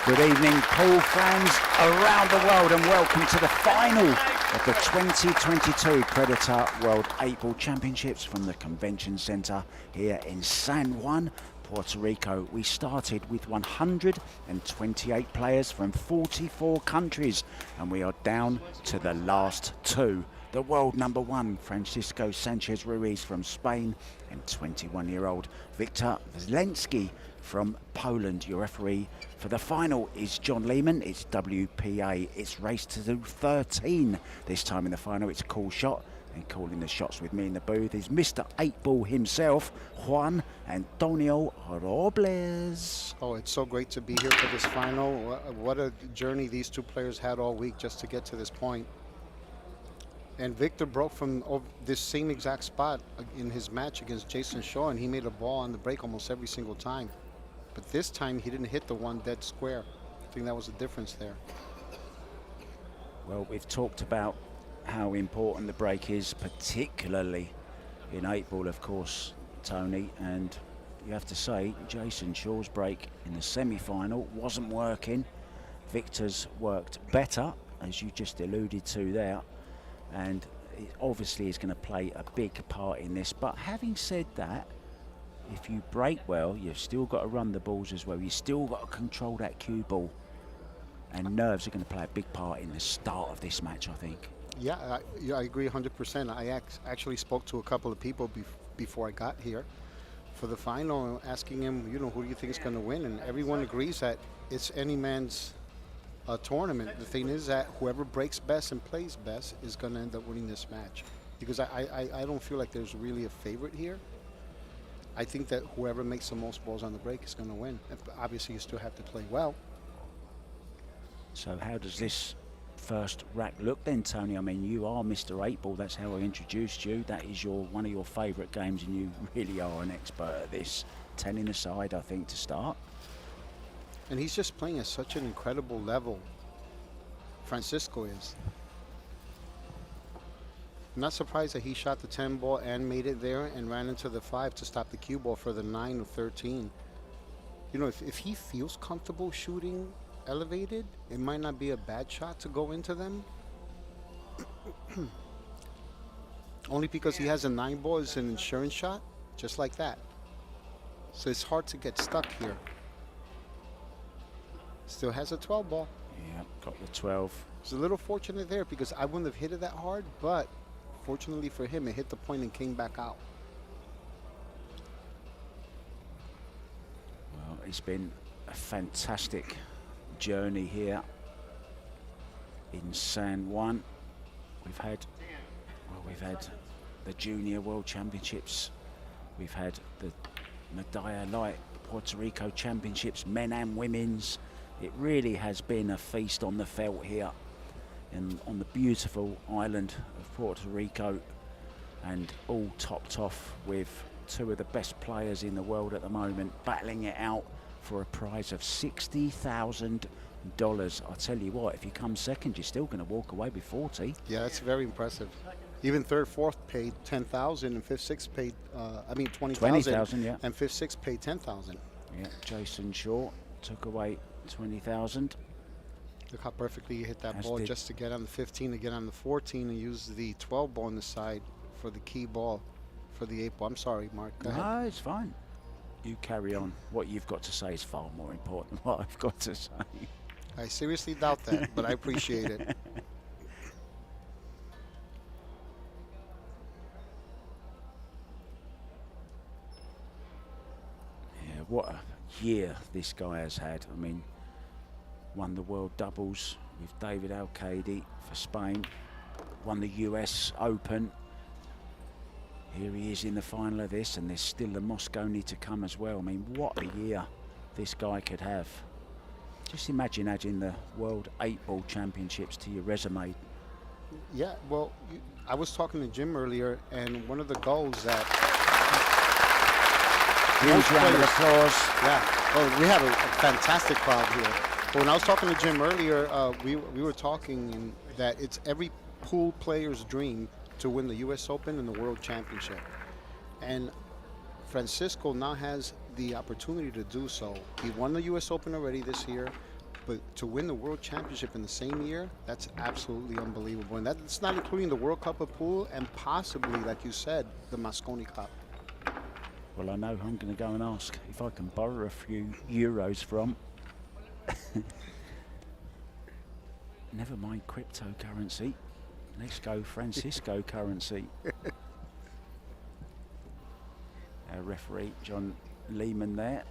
Good evening, pool fans around the world, and welcome to the final of the 2022 Predator World 8-Ball Championships from the Convention Center here in San Juan, Puerto Rico. We started with 128 players from 44 countries, and we are down to the last two. The world number one, Francisco Sanchez Ruiz from Spain, and 21-year-old Wiktor Zielinski from Poland. Your referee for the final is John Lehman. It's WPA. It's race to 13 this time in the final. It's a cool shot, and calling the shots with me in the booth is Mr. 8-Ball himself, Juan Antonio Robles. Oh, it's so great to be here for this final. What a journey these two players had all week just to get to this point. And Wiktor broke from this same exact spot in his match against Jason Shaw, and he made a ball on the break almost every single time. But this time he didn't hit the one dead square. I think that was the difference there. Well, we've talked about how important the break is, particularly in 8-Ball, of course, Tony, and you have to say Jason Shaw's break in the semi-final wasn't working. Wiktor's worked better, as you just alluded to there, and it obviously is going to play a big part in this. But having said that, if you break well, you've still got to run the balls as well. You've still got to control that cue ball, and nerves are going to play a big part in the start of this match, I think. Yeah, I agree 100%. I actually spoke to a couple of people before I got here for the final, asking him, you know, who do you think is going to win? And everyone agrees that it's any man's tournament. The thing is that whoever breaks best and plays best is going to end up winning this match, because I don't feel like there's really a favorite here. I think that whoever makes the most balls on the break is going to win. Obviously, you still have to play well. So how does this first rack look then, Tony? I mean, you are Mr. 8-Ball. That's how I introduced you. That is one of your favorite games, and you really are an expert at this. 10 in a side, I think, to start. And he's just playing at such an incredible level. Francisco is. I'm not surprised that he shot the 10 ball and made it there and ran into the 5 to stop the cue ball for the 9 or 13. You know, if he feels comfortable shooting elevated, it might not be a bad shot to go into them. Only because he has a 9 ball is an insurance shot, just like that. So it's hard to get stuck here. Still has a 12 ball. Yeah, got the 12. It's a little fortunate there, because I wouldn't have hit it that hard, but fortunately for him, it hit the point and came back out. Well, it's been a fantastic journey here in San Juan. We've had the Junior World Championships. We've had the Medalla Light Puerto Rico Championships, men and women's. It really has been a feast on the felt here and on the beautiful island of Puerto Rico, and all topped off with two of the best players in the world at the moment, battling it out for a prize of $60,000. I tell you what, if you come second, you're still going to walk away with 40. Yeah, that's very impressive. Even third, fourth paid 10,000, and fifth, sixth paid, 20,000. Yeah. And fifth, sixth paid 10,000. Yeah, Jason Shaw took away 20,000. Look how perfectly you hit that ball just to get on the 15, to get on the 14, and use the 12 ball on the side for the key ball for the 8 ball. I'm sorry, Mark. Go ahead. No, it's fine. You carry on. What you've got to say is far more important than what I've got to say. I seriously doubt that, but I appreciate it. Yeah, what a year this guy has had. I mean, won the world doubles with David Arcadi for Spain, won the US Open. Here he is in the final of this, and there's still the Mosconi to come as well. I mean, what a year this guy could have. Just imagine adding the World 8-Ball Championships to your resume. Yeah, well, I was talking to Jim earlier, and one of the goals that... Huge round of applause. Yeah, well, we have a fantastic crowd here. But when I was talking to Jim earlier, we were talking that it's every pool player's dream to win the US Open and the World Championship. And Francisco now has the opportunity to do so. He won the US Open already this year. But to win the World Championship in the same year, that's absolutely unbelievable. And that's not including the World Cup of Pool and possibly, like you said, the Mosconi Cup. Well, I know I'm going to go and ask if I can borrow a few euros from. Never mind cryptocurrency. Let's go Francisco currency. Our referee, John Lehman there.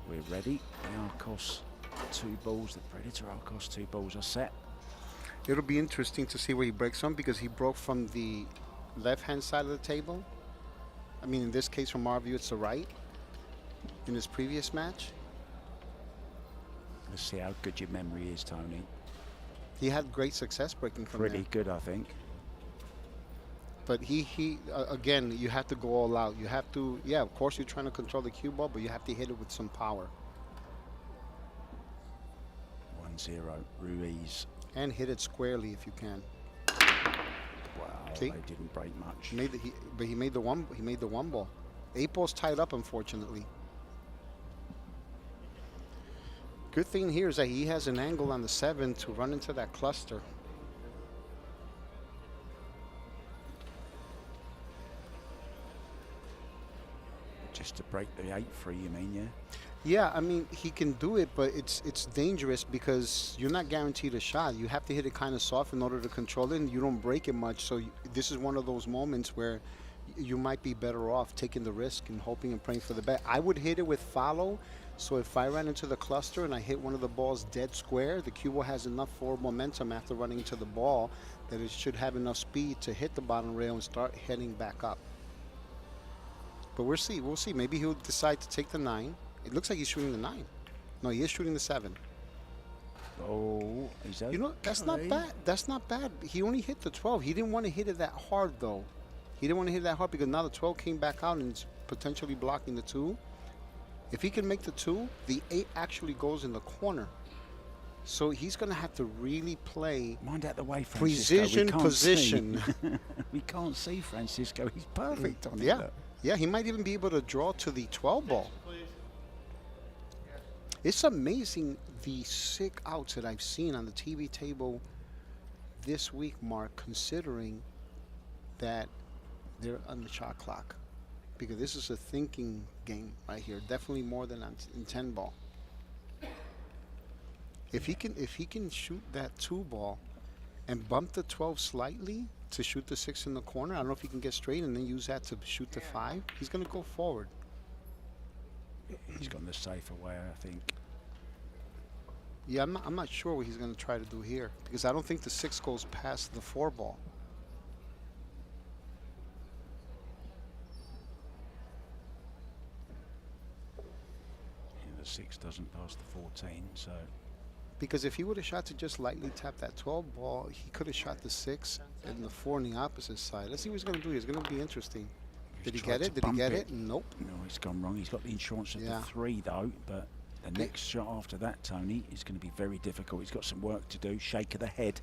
We're ready. The Arcos 2 balls, the Predator Arcos 2 balls are set. It'll be interesting to see where he breaks from, because he broke from the left-hand side of the table. I mean, in this case, from our view, it's the right in his previous match. Let's see how good your memory is, Tony. He had great success breaking from Pretty there. good, I think. But again, you have to go all out. You have to, yeah, of course you're trying to control the cue ball, but you have to hit it with some power. 1-0, Ruiz. And hit it squarely if you can. Wow, See? they didn't break much. But he made the one ball. 8 balls tied up, unfortunately. Good thing here is that he has an angle on the 7 to run into that cluster. Just to break the 8-3, you mean, yeah? Yeah, I mean, he can do it, but it's dangerous because you're not guaranteed a shot. You have to hit it kind of soft in order to control it, and you don't break it much. So this is one of those moments where you might be better off taking the risk and hoping and praying for the best. I would hit it with follow. So if I ran into the cluster and I hit one of the balls dead square, the cue ball has enough forward momentum after running into the ball that it should have enough speed to hit the bottom rail and start heading back up. But we'll see. We'll see. Maybe he'll decide to take the 9. It looks like he's shooting the 9. No, he is shooting the 7. Oh, is that? You know, that's not bad. That's not bad. He only hit the 12. He didn't want to hit it that hard, though. He didn't want to hit it that hard because now the 12 came back out and it's potentially blocking the 2. If he can make the 2, the 8 actually goes in the corner. So he's going to have to really play Mind out the way, Francisco. precision position. We can't see Francisco. He's perfect on it. Yeah. Look. Yeah, he might even be able to draw to the 12 ball. It's amazing the sick outs that I've seen on the TV table this week, Mark, considering that they're on the shot clock. Because this is a thinking game right here, definitely more than in 10 ball. If he can shoot that 2 ball and bump the 12 slightly to shoot the 6 in the corner, I don't know if he can get straight and then use that to shoot the 5. He's going to go forward. He's gone the safer way, I think. Yeah, I'm not sure what he's going to try to do here because I don't think the 6 goes past the 4 ball. The 6 doesn't pass the 14, so. Because if he would have shot to just lightly tap that 12 ball, he could have shot the 6 and the 4 on the opposite side. Let's see what he's going to do. It's going to be interesting. Did he get it? Did he get it? Nope. No, it's gone wrong. He's got the insurance of the 3, though, but the next shot after that, Tony, is going to be very difficult. He's got some work to do. Shake of the head.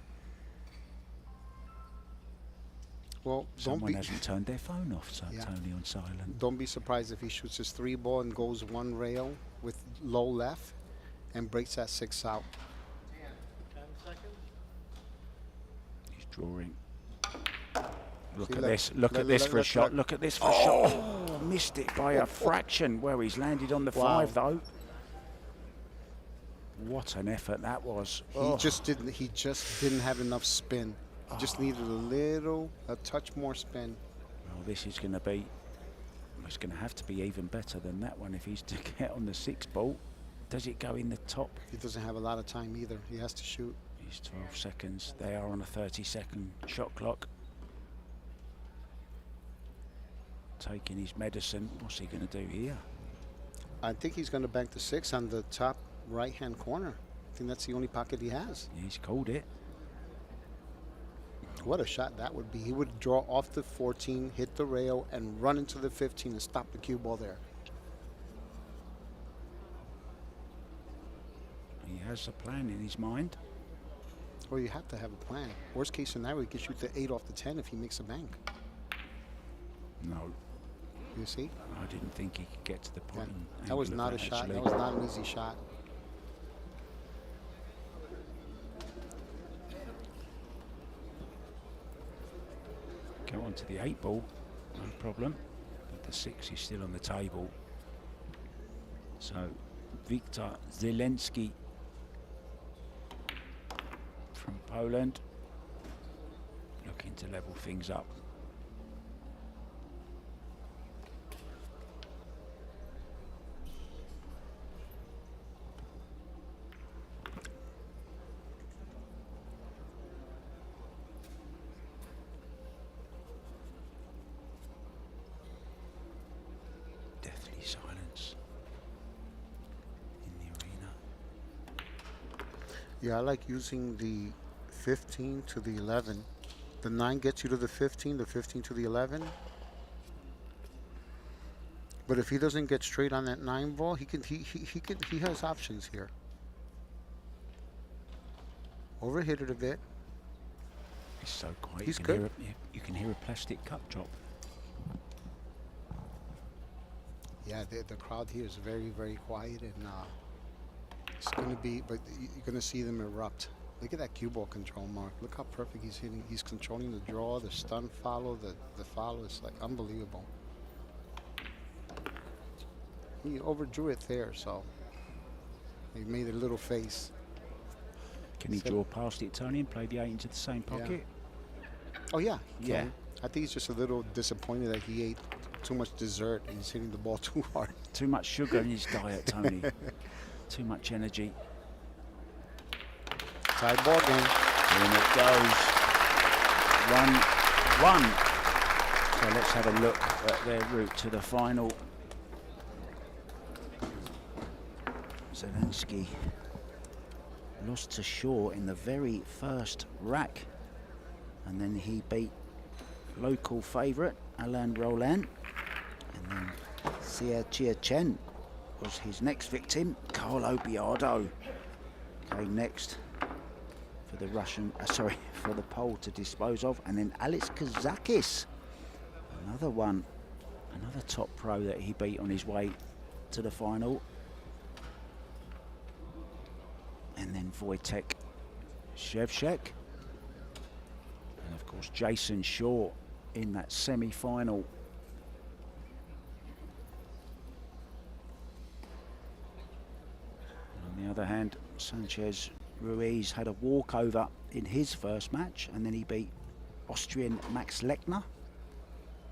Well, someone hasn't turned their phone off, so Tony on silent. Don't be surprised if he shoots his 3 ball and goes 1 rail with low left and breaks that 6 out. 10 seconds. He's drawing. Look at this. Look at this for a shot. Look at this for a shot. Oh, missed it by a fraction. Well, he's landed on the 5, though. What an effort that was. He just didn't have enough spin. He just needed a touch more spin. Well, this is going to be, it's going to have to be even better than that one if he's to get on the 6 ball. Does it go in the top? He doesn't have a lot of time either. He has to shoot. He's 12 seconds. They are on a 30-second shot clock. Taking his medicine. What's he going to do here? I think he's going to bank the 6 on the top right-hand corner. I think that's the only pocket he has. He's called it. What a shot that would be. He would draw off the 14, hit the rail, and run into the 15 and stop the cue ball there. He has a plan in his mind. Well, you have to have a plan. Worst case scenario, he could shoot the 8 off the 10 if he makes a bank. No. You see? I didn't think he could get to the Yeah. point. That was not a shot. That was not an easy shot. Go on to the 8 ball, no problem. But the 6 is still on the table. So Wiktor Zielinski from Poland looking to level things up. Deathly silence in the arena. Yeah, I like using the 15 to the 11. The 9 gets you to the 15 to the 11. But if he doesn't get straight on that 9 ball, he has options here. Overhit it a bit. It's so quiet. He's you can good. You can hear a plastic cup drop. Yeah, the crowd here is very, very quiet, and it's going to be, but you're going to see them erupt. Look at that cue ball control, Mark. Look how perfect he's hitting. He's controlling the draw, the stun follow, the follow. It's like unbelievable. He overdrew it there, so he made a little face. Can he draw past it, Tony, and play the 8 into the same pocket? Oh, yeah. He Yeah. can. I think he's just a little disappointed that he ate too much dessert and he's hitting the ball too hard. Too much sugar in his diet, Tony. Too much energy. Tied ball game. And it goes 1-1. So let's have a look at their route to the final. Zielinski lost to Shaw in the very first rack, and then he beat local favourite Alain Roland, and then Xie Chia Chen was his next victim. Carlo Biardo came next for the for the Pole to dispose of, and then Alex Kazakis, another top pro that he beat on his way to the final. And then Wojtek Szewczak, and of course Jason Shaw in that semi-final. On the other hand, Sanchez Ruiz had a walkover in his first match, and then he beat Austrian Max Lechner,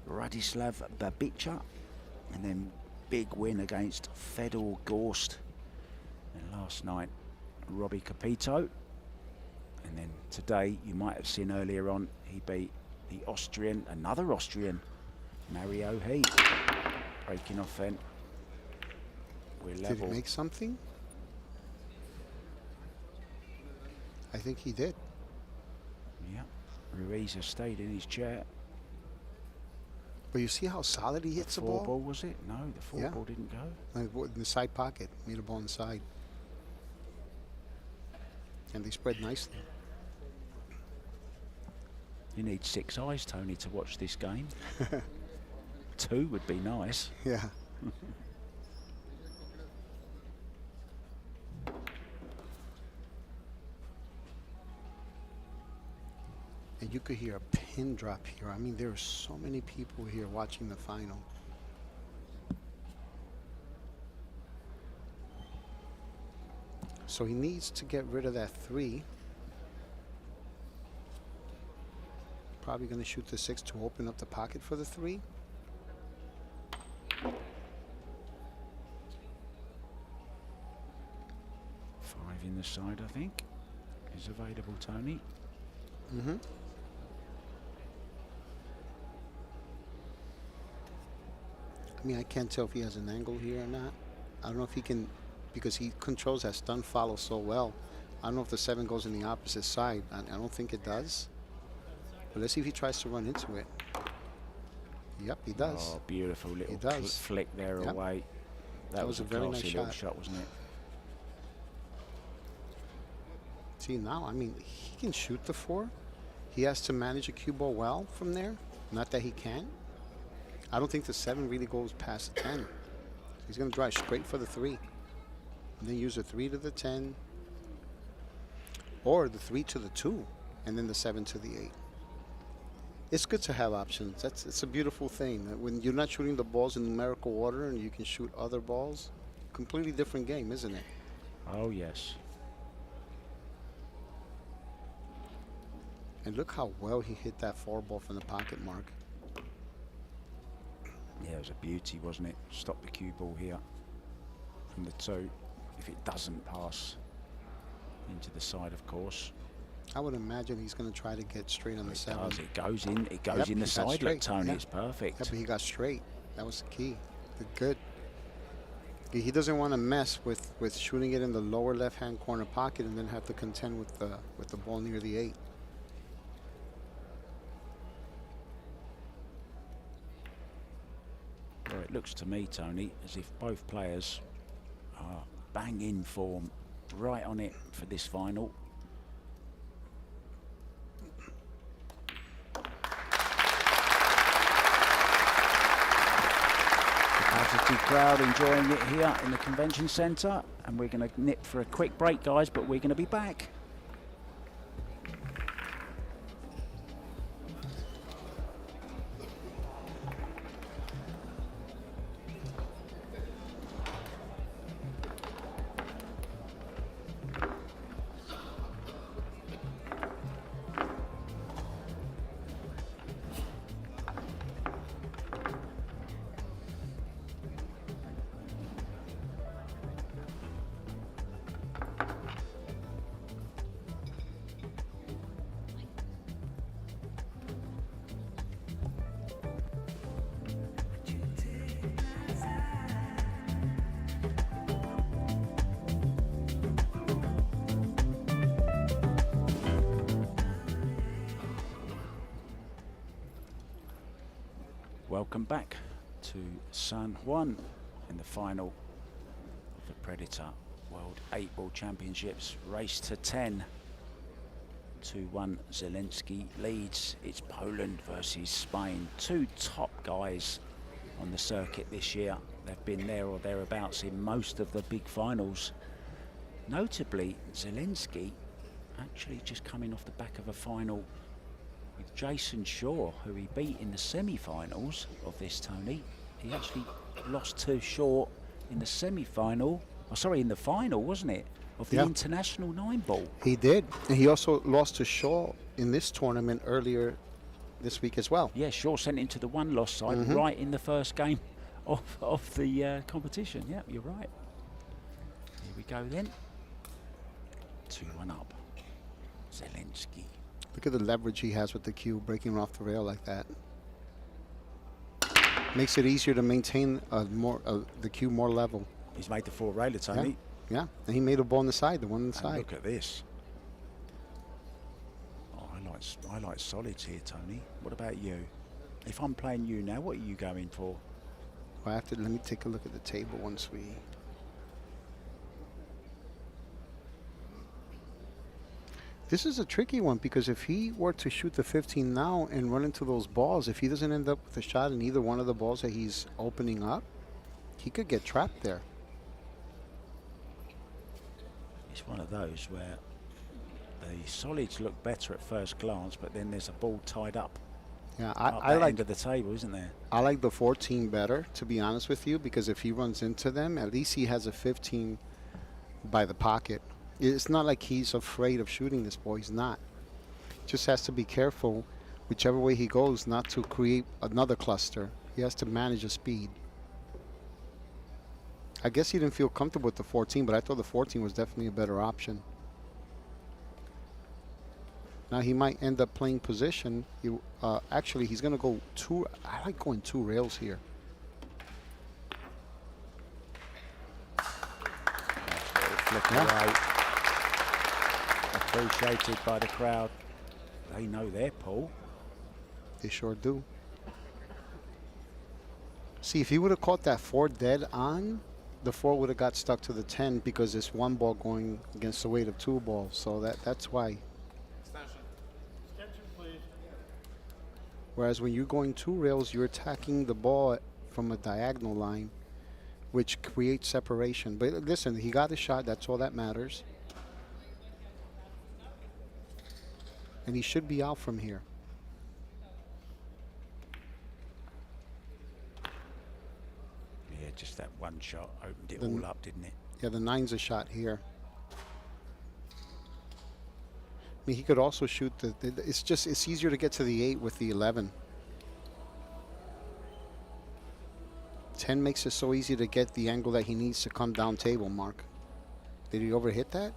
Radislav Babica, and then big win against Fedor Gorst. And last night, Robbie Capito, and then today, you might have seen earlier on, he beat the another Austrian, Mario He. Breaking off then. We're level. Did he make something? I think he did. Yeah, Ruiz has stayed in his chair. But you see how solid he hits the ball? 4 ball, was it? No, the 4 ball didn't go. In the side pocket, made a ball inside. And they spread nicely. You need 6 eyes, Tony, to watch this game. 2 would be nice. Yeah. And you could hear a pin drop here. I mean, there are so many people here watching the final. So he needs to get rid of that 3. Probably going to shoot the 6 to open up the pocket for the 3. Five in the side, I think, is available, Tony. Mm-hmm. I mean, I can't tell if he has an angle here or not. I don't know if he can, because he controls that stun follow so well. I don't know if the 7 goes in the opposite side. I don't think it does. But let's see if he tries to run into it. Yep, he does. Oh, beautiful little does. flick there away. That was a very nice classy little shot. shot, wasn't it? See, now, I mean, he can shoot the 4. He has to manage a cue ball well from there. Not that he can. I don't think the 7 really goes past the 10. He's going to drive straight for the 3. And then use the 3 to the 10. Or the 3 to the 2. And then the 7 to the 8. It's good to have options. It's a beautiful thing. When you're not shooting the balls in numerical order and you can shoot other balls, completely different game, isn't it? Oh, yes. And look how well he hit that 4 ball from the pocket, Mark. Yeah, it was a beauty, wasn't it? Stop the cue ball here from the 2. If it doesn't pass into the side, of course. I would imagine he's going to try to get straight on the 7. It goes in. It goes in the side. Look, Tony, it's perfect. Yeah, but he got straight. That was the key. Good. He doesn't want to mess with shooting it in the lower left-hand corner pocket and then have to contend with the ball near the 8. Well, it looks to me, Tony, as if both players are bang in form, right on it for this final. Capacity crowd enjoying it here in the convention centre, and we're going to nip for a quick break, guys, but we're going to be back. Welcome back to San Juan in the final of the Predator World 8-Ball Championships. Race to 10. 2-1 Zielinski leads. It's Poland versus Spain. 2 top guys on the circuit this year. They've been there or thereabouts in most of the big finals. Notably, Zielinski actually just coming off the back of a final with Jason Shaw, who he beat in the semi-finals of this, Tony. He actually lost to Shaw in the semi-final, oh sorry, in the final, wasn't it, of the International 9-Ball. He did, and he also lost to Shaw in this tournament earlier this week as well. Yeah, Shaw sent him to the one-loss side right in the first game of the competition. Yeah, you're right. Here we go then. 2-1 up. Zielinski. Look at the leverage he has with the cue, breaking off the rail like that. Makes it easier to maintain the cue more level. He's made the 4-railer, Tony. Yeah, and he made a ball on the side, the one on the side. Look at this. Oh, I like solids here, Tony. What about you? If I'm playing you now, what are you going for? Well, let me take a look at the table once we... This is a tricky one because if he were to shoot the 15 now and run into those balls, if he doesn't end up with a shot in either one of the balls that he's opening up, he could get trapped there. It's one of those where the solids look better at first glance, but then there's a ball tied up. Yeah, I like end of the table, isn't there? I like the 14 better, to be honest with you, because if he runs into them, at least he has a 15 by the pocket. It's not like he's afraid of shooting this ball. He's not. Just has to be careful, whichever way he goes, not to create another cluster. He has to manage the speed. I guess he didn't feel comfortable with the 14, but I thought the 14 was definitely a better option. Now he might end up playing position. Actually, he's going to go 2. I like going 2 rails here. Away. Appreciated by the crowd. They know their pull. They sure do. See, if he would have caught that 4 dead on, the 4 would have got stuck to the 10 because it's 1 ball going against the weight of 2 balls. So that's why. Extension, please. Whereas when you're going 2 rails, you're attacking the ball from a diagonal line, which creates separation. But listen, he got a shot. That's all that matters. And he should be out from here. Yeah, just that one shot opened it all up, didn't it? Yeah, the 9's a shot here. I mean, he could also shoot it's easier to get to the 8 with the 11. 10 makes it so easy to get the angle that he needs to come down table, Mark. Did he overhit that?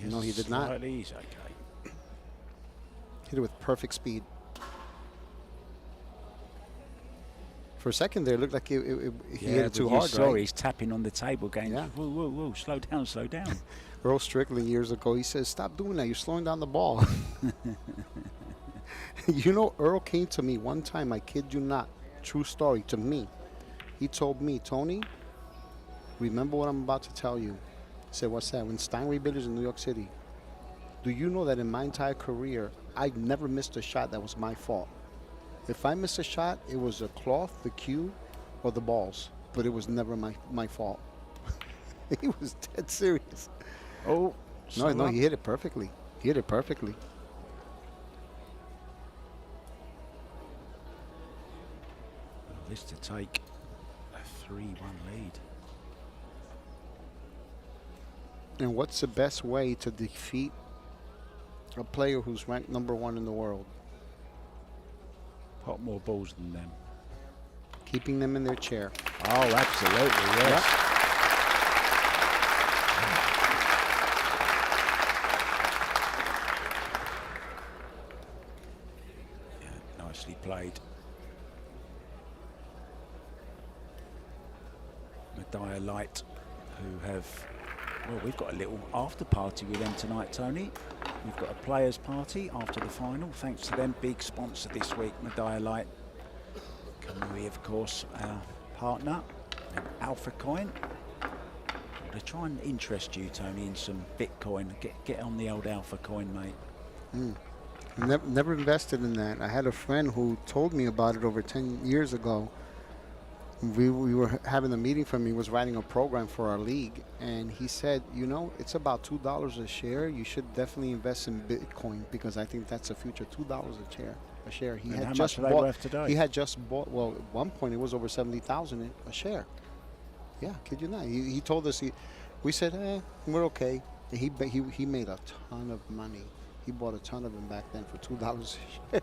No, he did not. He's okay. Hit it with perfect speed. For a second there, it looked like he hit it too hard, right? He's tapping on the table going, Yeah. whoa, whoa, whoa, slow down, slow down. Earl Strickland years ago, he says, stop doing that. You're slowing down the ball. You know, Earl came to me one time, I kid you not, true story, to me. He told me, Tony, remember what I'm about to tell you. I said, what's that? When Steinway Billiards in New York City, do you know that in my entire career, I never missed a shot that was my fault? If I missed a shot, it was a cloth, the cue, or the balls. But it was never my fault. He was dead serious. Oh, No, he hit it perfectly. He hit it perfectly. This to take a 3-1 lead. And what's the best way to defeat a player who's ranked #1 in the world? Pot more balls than them. Keeping them in their chair. Oh, absolutely, yes. Yeah, nicely played. Medaya Light, who have, well, we've got a little after party with them tonight, Tony. We've got a players' party after the final, thanks to them. Big sponsor this week, Medaya Light. Kamui, of course, our partner, and Alpha Coin. To try and interest you, Tony, in some Bitcoin. Get on the old Alpha Coin, mate. Never invested in that. I had a friend who told me about it over 10 years ago. We were having a meeting for me, was writing a program for our league, and he said, you know, it's about $2 a share. You should definitely invest in Bitcoin because I think that's the future. $2 a share. He And had how just much are they bought. worth today? He had just bought. Well, at one point it was over 70,000 a share. Yeah, kid you not. He told us. We said, we're okay. And he made a ton of money. He bought a ton of them back then for $2 a share.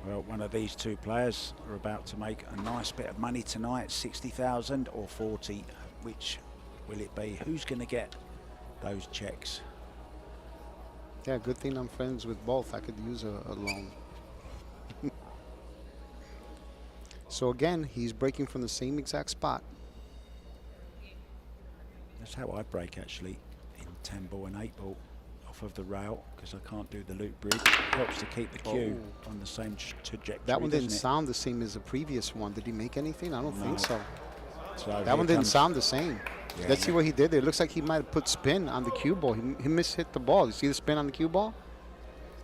Well, one of these two players are about to make a nice bit of money tonight, 60,000 or 40. Which will it be? Who's going to get those checks? Yeah, good thing I'm friends with both. I could use a loan. So again, he's breaking from the same exact spot. That's how I break, actually, in 10 ball and 8 ball. Off of the rail, because I can't do the loop bridge. Helps to keep the cue on the same trajectory. That one didn't doesn't it? sound the same as the previous one. Did he make anything? I don't think so. So That here one didn't comes- sound the same. Yeah, Let's see what he did there. It looks like he might have put spin on the cue ball. He mishit the ball. You see the spin on the cue ball?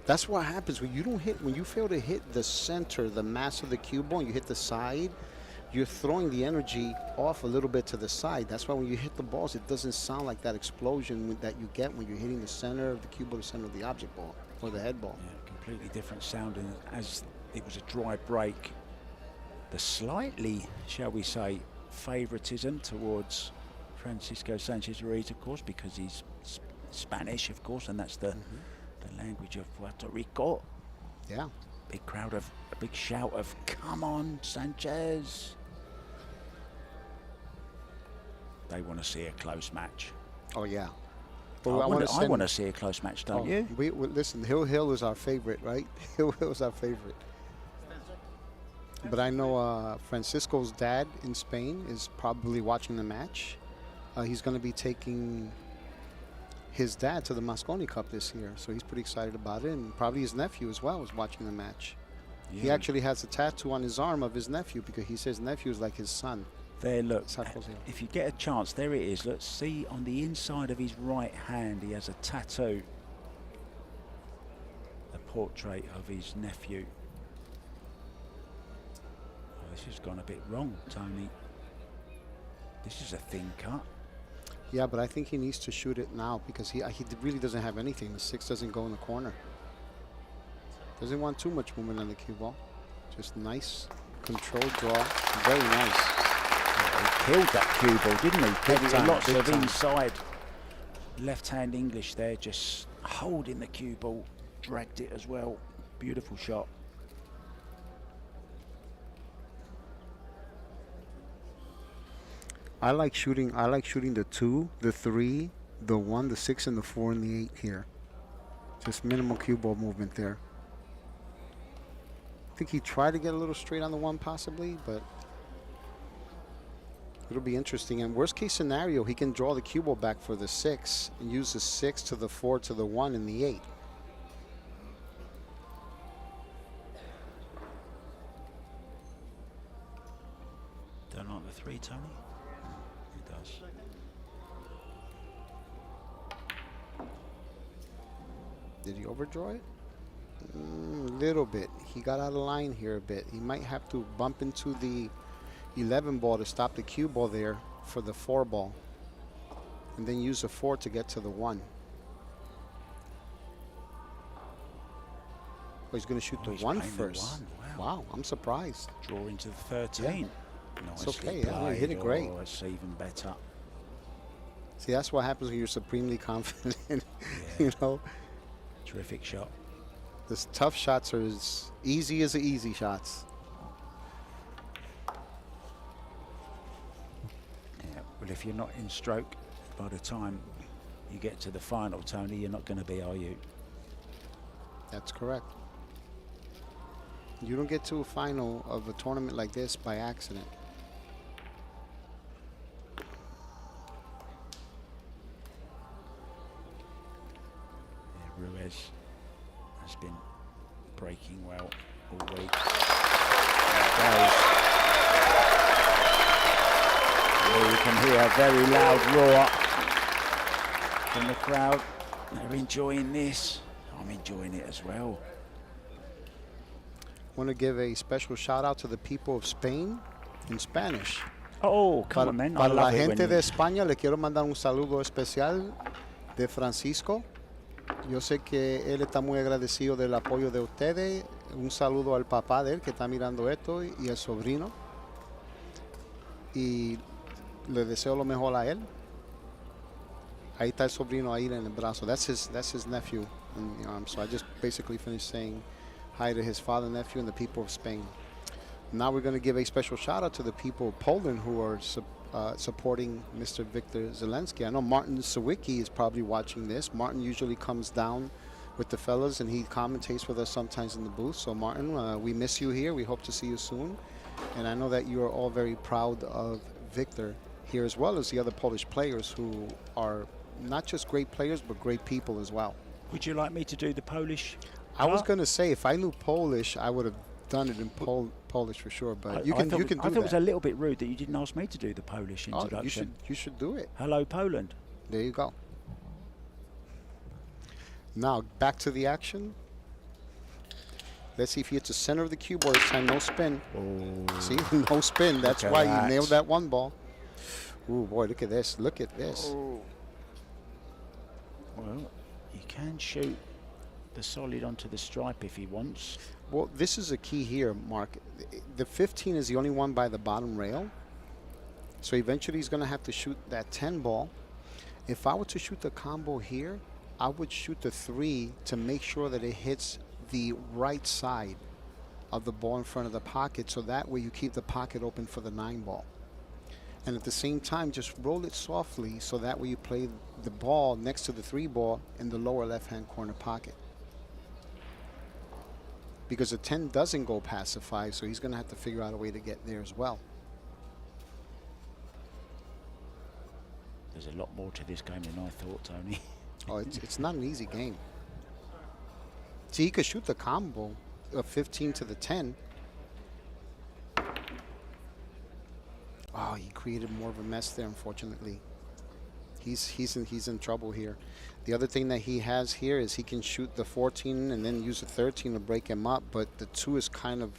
That's what happens when you don't hit, when you fail to hit the center, the mass of the cue ball, and you hit the side, you're throwing the energy off a little bit to the side. That's why when you hit the balls, it doesn't sound like that explosion that you get when you're hitting the center of the cue ball, the center of the object ball, or the head ball. Yeah, completely different sound, and as it was a dry break, the slightly, shall we say, favoritism towards Francisco Sanchez Ruiz, of course, because he's Spanish, of course, and that's the language of Puerto Rico. Yeah. Big crowd of, a big shout of, come on, Sanchez. They want to see a close match. Oh, yeah. I Well, want to see a close match, don't you? Listen, Hill is our favorite, right? Hill is our favorite. But I know Francisco's dad in Spain is probably watching the match. He's going to be taking his dad to the Mosconi Cup this year, so he's pretty excited about it. And probably his nephew as well is watching the match. Yeah. He actually has a tattoo on his arm of his nephew because he says nephew is like his son. There, look, Sarkozy. if you get a chance, there it is. Let's see on the inside of his right hand, he has a tattoo, a portrait of his nephew. This has gone a bit wrong, Tony. This is a thin cut. Yeah, but I think he needs to shoot it now because he really doesn't have anything. The 6 doesn't go in the corner. Doesn't want too much movement on the cue ball. Just nice controlled draw. Very nice. Yeah, he killed that cue ball, didn't he? Big Gave time, it lots big of time. inside. Left-hand English there, just holding the cue ball. Dragged it as well. Beautiful shot. I like shooting the 2, the 3, the 1, the 6, and the 4 and the 8 here. Just minimal cue ball movement there. I think he tried to get a little straight on the 1 possibly, but it'll be interesting. And worst case scenario, he can draw the cue ball back for the 6 and use the 6 to the 4 to the 1 and the 8. Don't like the 3, Tony? He does. Did he overdraw it? A little bit. He got out of line here a bit. He might have to bump into the 11 ball to stop the cue ball there for the 4 ball. And then use the 4 to get to the 1. Oh, he's going to shoot Oh, the he's 1 playing the first. 1, wow. Wow, I'm surprised. Draw into the 13. It's Nicely okay, yeah, he hit it great. Oh, it's even better. See, that's what happens when you're supremely confident. Yeah. You know, Terrific shot. the tough shots are as easy as the easy shots. Yeah. Well, if you're not in stroke by the time you get to the final, Tony, you're not going to be, are you? That's correct. You don't get to a final of a tournament like this by accident. Yeah, RUIZ has been breaking well all week. There it goes. You can hear a very loud roar from the crowd. They're enjoying this. I'm enjoying it as well. Want to give a special shout out to the people of Spain in Spanish. Oh, come on, man. I Para la love it when gente de you- España le quiero mandar un saludo especial de Francisco. Yo sé que él está muy agradecido del apoyo de ustedes. Un saludo al papá de él que está mirando esto y al sobrino. Y le deseo lo mejor a él. Ahí está el sobrino ahí en el brazo. That's his nephew. And, so I just basically finished saying hi to his father, nephew, and the people of Spain. Now we're going to give a special shout out to the people of Poland who are supporting Mr. Wiktor Zielinski. I know Martin Sawicki is probably watching this. Martin usually comes down with the fellas and he commentates with us sometimes in the booth. So Martin, we miss you here. We hope to see you soon. And I know that you are all very proud of Wiktor here, as well as the other Polish players who are not just great players but great people as well. Would you like me to do the Polish? I was part? going to say, if I knew Polish, I would have done it in Polish for sure. But you can do I thought it was that. a little bit rude that you didn't ask me to do the Polish Oh, introduction. you should do it. Hello, Poland. There you go. Now back to the action. Let's see if he hits the center of the cue ball this time. No spin. Oh, See, no spin. That's at why that. you nailed that 1 ball. Ooh, boy, look at this. Look at this. Oh. Well, you can shoot the solid onto the stripe if he wants. Well, this is a key here, Mark. The 15 is the only one by the bottom rail. So eventually he's going to have to shoot that 10 ball. If I were to shoot the combo here, I would shoot the 3 to make sure that it hits the right side of the ball in front of the pocket, so that way you keep the pocket open for the 9 ball. And at the same time, just roll it softly so that way you play the ball next to the 3 ball in the lower left-hand corner pocket. Because the 10 doesn't go past the 5, so he's going to have to figure out a way to get there as well. There's a lot more to this game than I thought, Tony. Oh, it's not an easy game. See, he could shoot the combo of 15 to the 10. Oh, he created more of a mess there, unfortunately. He's in trouble here. The other thing that he has here is he can shoot the 14 and then use the 13 to break him up, but the 2 is kind of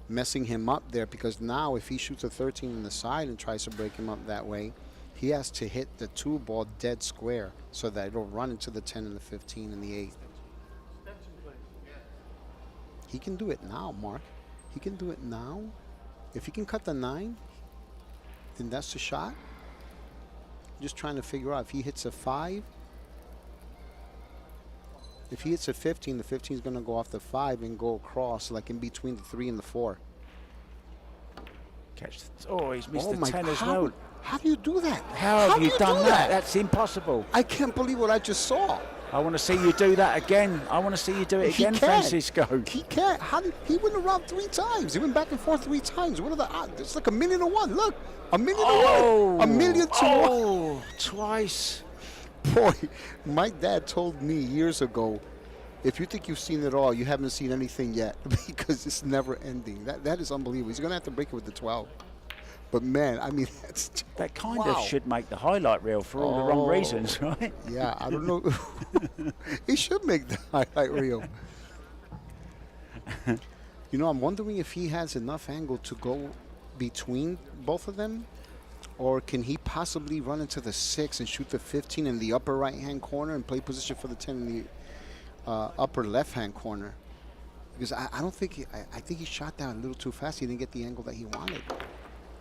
messing him up there, because now if he shoots a 13 in the side and tries to break him up that way, he has to hit the 2 ball dead square so that it'll run into the 10 and the 15 and the 8. He can do it now, Mark. He can do it now. If he can cut the 9, then that's the shot. Just trying to figure out if he hits a 5. If he hits a 15, the 15 is going to go off the 5 and go across, like in between the 3 and the 4. Catch. Oh, he's missed the 10 as well. How do you do that? How have you done that? That's impossible. I can't believe what I just saw. I want to see you do that again. I want to see you do it again, Francisco. He can't. He went around 3 times. He went back and forth 3 times. What are the odds? It's like 1,000,000 to 1. Look, 1,000,000 to 1. 1,000,000 to 1. Oh, twice. Boy, my dad told me years ago, if you think you've seen it all, you haven't seen anything yet, because it's never ending. That is unbelievable. He's going to have to break it with the 12. But man, I mean, that kind of should make the highlight reel for all the wrong reasons, right? Yeah, I don't know. It should make the highlight reel. You know, I'm wondering if he has enough angle to go between both of them, or can he possibly run into the 6 and shoot the 15 in the upper right-hand corner and play position for the 10 in the upper left-hand corner? Because I don't think I think he shot that a little too fast. He didn't get the angle that he wanted.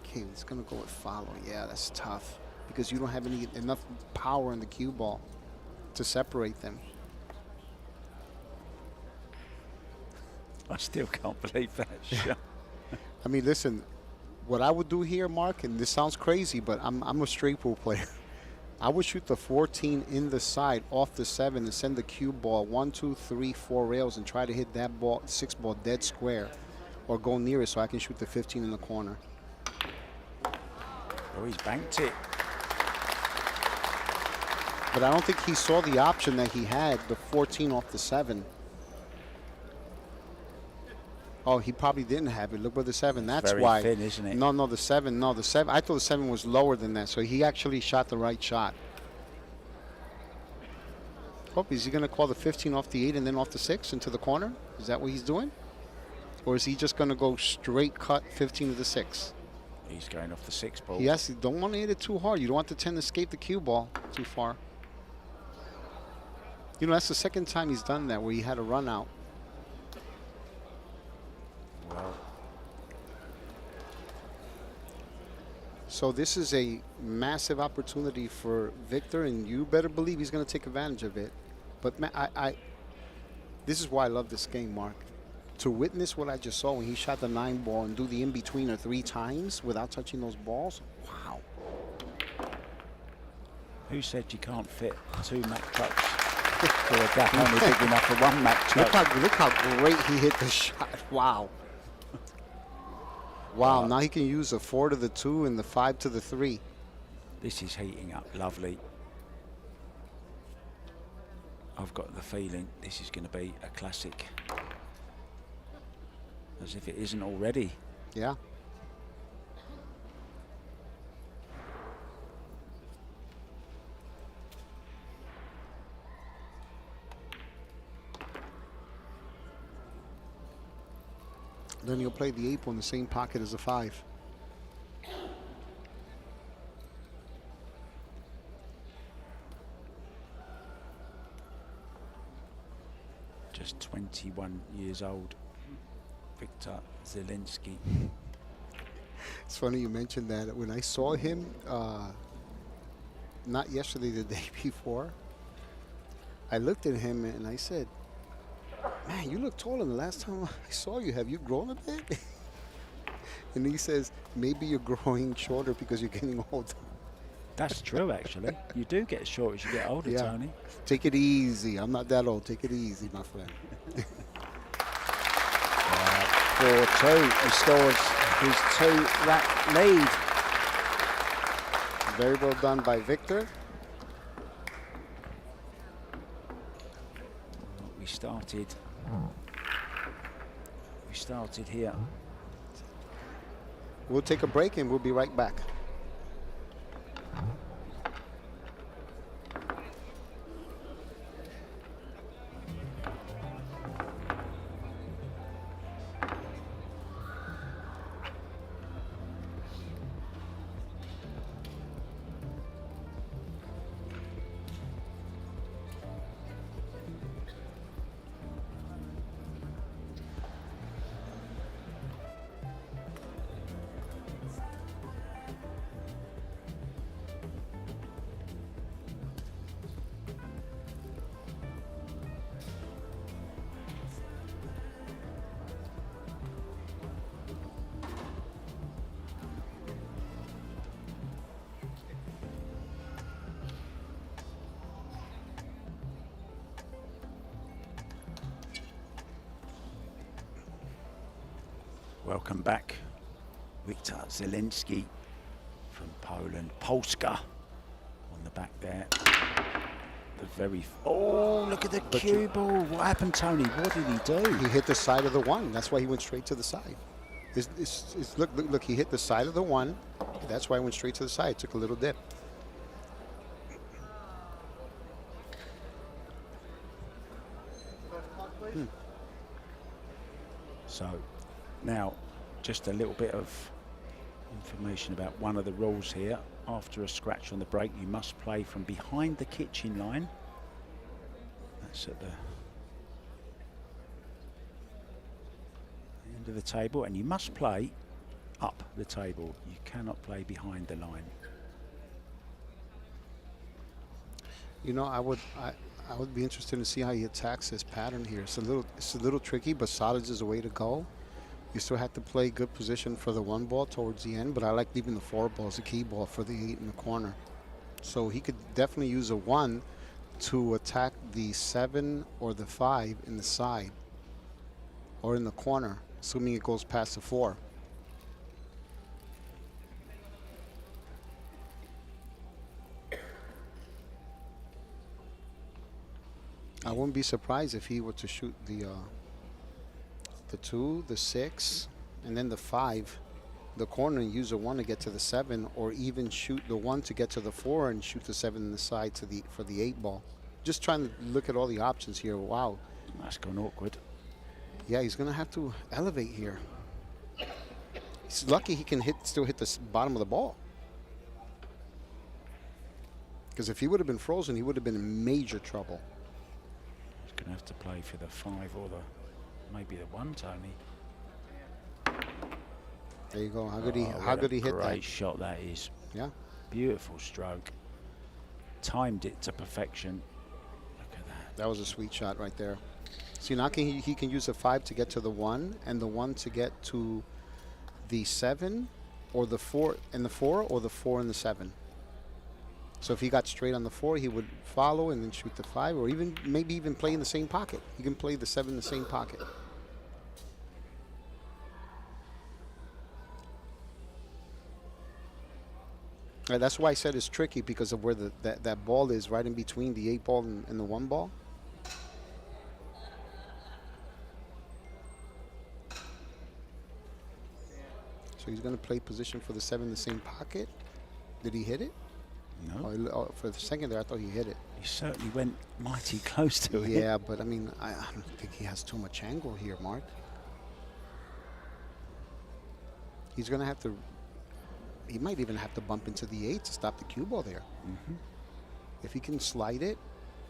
Okay, he's gonna go with follow. Yeah, that's tough because you don't have enough power in the cue ball to separate them. I still can't believe that shot. I mean, listen, what I would do here, Mark, and this sounds crazy, but I'm a straight pool player. I would shoot the 14 in the side off the 7 and send the cue ball 1, 2, 3, 4 rails and try to hit that ball, 6 ball dead square, or go near it so I can shoot the 15 in the corner. Oh, he's banked it. But I don't think he saw the option that he had, the 14 off the 7. Oh, he probably didn't have it. Look where the 7. That's very why. thin, isn't it? No, the 7. No, the 7. I thought the 7 was lower than that. So he actually shot the right shot. Oh, is he going to call the 15 off the 8 and then off the 6 into the corner? Is that what he's doing? Or is he just going to go straight cut 15 to the 6? He's going off the 6 ball. Yes, you don't want to hit it too hard. You don't want the 10 to escape the cue ball too far. You know, that's the second time he's done that where he had a run out. Well. So this is a massive opportunity for Wiktor, and you better believe he's going to take advantage of it. But man, this is why I love this game, Mark. To witness what I just saw when he shot the 9 ball and do the in-betweener 3 times without touching those balls, wow. Who said you can't fit 2 Mac trucks for a gap only big enough for 1 Mac truck? Look how great he hit the shot. Wow. Wow, now he can use a 4 to the 2 and the 5 to the 3. This is heating up lovely. I've got the feeling this is going to be a classic. As if it isn't already. Yeah. Then he'll play the 8 ball in the same pocket as the 5. Just 21 years old. Wiktor Zielinski. It's funny you mentioned that. When I saw him, not yesterday, the day before, I looked at him and I said, man, you look taller than the last time I saw you. Have you grown a bit? And he says, maybe you're growing shorter because you're getting older. That's true, actually. You do get short as you get older, Yeah. Tony. Take it easy. I'm not that old. Take it easy, my friend. 4-2. He scores his 2-rack lead. Very well done by Wiktor. We started here. We'll take a break and we'll be right back. welcome back. Wiktor Zielinski from Poland. Polska on the back there. The very... Oh, look at the cue ball. What happened, Tony? What did he do? He hit the side of the one. That's why he went straight to the side. Look, he hit the side of the one. That's why he went straight to the side. Took a little dip. So now just a little bit of information about one of the rules here. After a scratch on the break, you must play from behind the kitchen line. That's at the end of the table, and you must play up the table. You cannot play behind the line. You know, I would be interested to see how he attacks this pattern here. It's a little tricky, but solids is the way to go. You still have to play good position for the one ball towards the end, but I like leaving the four ball as a key ball for the 8 in the corner. So he could definitely use a 1 to attack the 7 or the 5 in the side or in the corner, assuming it goes past the 4. I wouldn't be surprised if he were to shoot the 2, the 6, and then the 5, the corner, and use a 1 to get to the 7, or even shoot the 1 to get to the 4 and shoot the 7 in the side for the 8 ball. Just trying to look at all the options here. Wow. That's gone awkward. Yeah, he's going to have to elevate here. He's lucky he can still hit the bottom of the ball. Because if he would have been frozen, he would have been in major trouble. He's going to have to play for the 5 or maybe the 1, Tony. There you go. How good he hit that? Great shot that is. Yeah. Beautiful stroke. Timed it to perfection. Look at that. That was a sweet shot right there. See, now he can use a 5 to get to the 1, and the 1 to get to the 7, or the 4 and the 4, or the 4 and the 7. So if he got straight on the 4, he would follow and then shoot the 5, or maybe even play in the same pocket. He can play the 7 in the same pocket. That's why I said it's tricky, because of where that ball is, right in between the 8 ball and the 1 ball. So he's going to play position for the 7 in the same pocket. Did he hit it? No. Oh, for the second there, I thought he hit it. He certainly went mighty close to it. Yeah, but I mean, I don't think he has too much angle here, Mark. He's going to have to, he might even have to bump into the 8 to stop the cue ball there. Mm-hmm. If he can slide it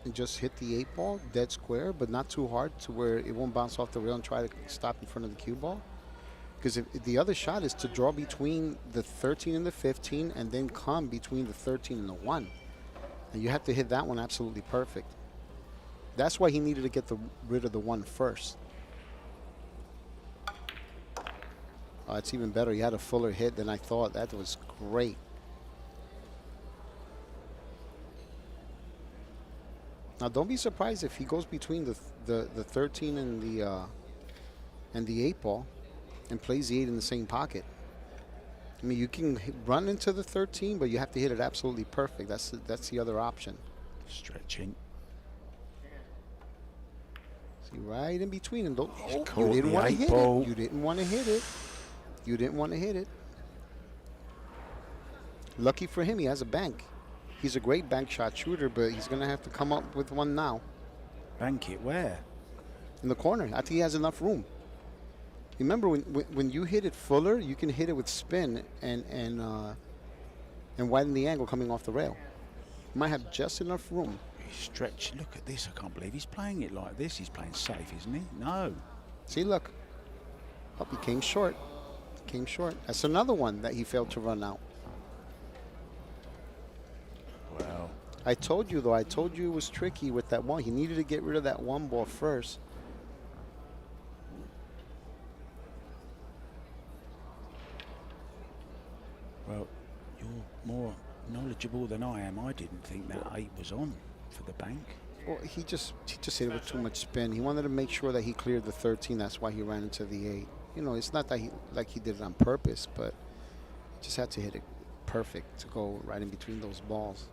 and just hit the 8 ball dead square, but not too hard to where it won't bounce off the rail and try to stop in front of the cue ball. Because the other shot is to draw between the 13 and the 15 and then come between the 13 and the 1. And you have to hit that one absolutely perfect. That's why he needed to get rid of the 1 first. Oh, it's even better. He had a fuller hit than I thought. That was great. Now, don't be surprised if he goes between the 13 and the 8 ball and plays the 8 in the same pocket. I mean, you can run into the 13, but you have to hit it absolutely perfect. That's the other option. Stretching. See, right in between, and don't. Oh, caught you didn't the want to 8 hit ball. it. You didn't want to hit it. You didn't want to hit it. Lucky for him, he has a bank. He's a great bank shot shooter, but he's going to have to come up with one now. Bank it where? In the corner. I think he has enough room. Remember, when you hit it fuller, you can hit it with spin and widen the angle coming off the rail. You might have just enough room. Stretch. Look at this. I can't believe he's playing it like this. He's playing safe, isn't he? No. See, look. Oh, he came short. Came short. That's another one that he failed to run out. Well. I told you, though. I told you it was tricky with that 1. He needed to get rid of that 1 ball first. Well, you're more knowledgeable than I am. I didn't think that 8 was on for the bank. Well, he just hit it with too much spin. He wanted to make sure that he cleared the 13. That's why he ran into the 8. You know, it's not that he did it on purpose, but just had to hit it perfect to go right in between those balls.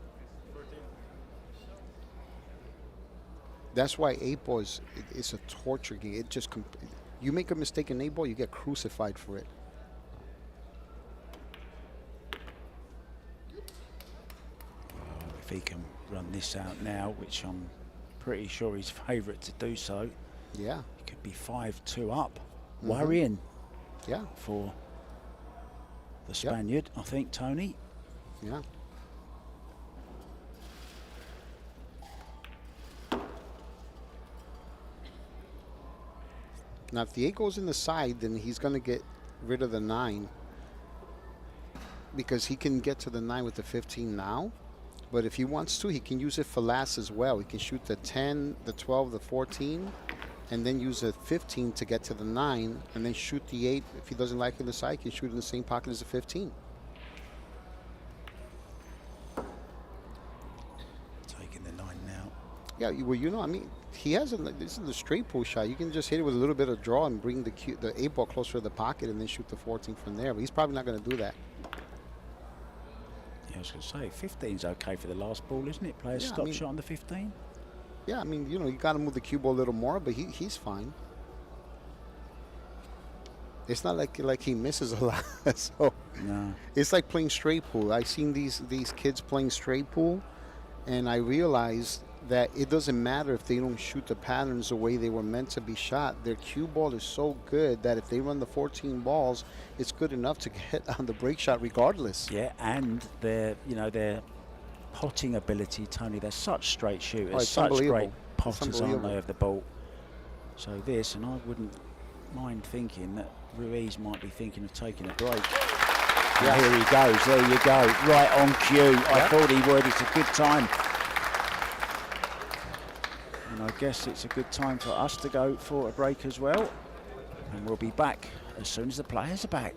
That's why 8-ball it's a torture game. It just you make a mistake in 8-ball, you get crucified for it. If he can run this out now, which I'm pretty sure he's favourite to do so, Yeah. it could be 5-2 up. Worrying Yeah. for the Spaniard, I think, Tony. Yeah. Now, if the 8 goes in the side, then he's going to get rid of the 9 because he can get to the 9 with the 15 now. But if he wants to, he can use it for last as well. He can shoot the 10, the 12, the 14, and then use the 15 to get to the 9, and then shoot the 8. If he doesn't like it in the side, he can shoot it in the same pocket as the 15. Taking the 9 now. Yeah, well, you know, I mean, he has this is the straight pull shot. You can just hit it with a little bit of draw and bring the 8-ball closer to the pocket and then shoot the 14 from there. But he's probably not going to do that. Yeah, I was going to say, 15's okay for the last ball, isn't it? Play a stop shot on the 15. Yeah, I mean, you know, you got to move the cue ball a little more, but he's fine. It's not like he misses a lot. So No. it's like playing straight pool. I've seen these kids playing straight pool, and I realized that it doesn't matter if they don't shoot the patterns the way they were meant to be shot. Their cue ball is so good that if they run the 14 balls, it's good enough to get on the break shot regardless. Yeah, and their potting ability, Tony. They're such straight shooters, it's such great unbelievable. potters, aren't unbelievable. they, of the ball. So this, and I wouldn't mind thinking that Ruiz might be thinking of taking a break. Yeah, here he goes. There you go. Right on cue. I thought he would. It's a good time. And I guess it's a good time for us to go for a break as well. And we'll be back as soon as the players are back.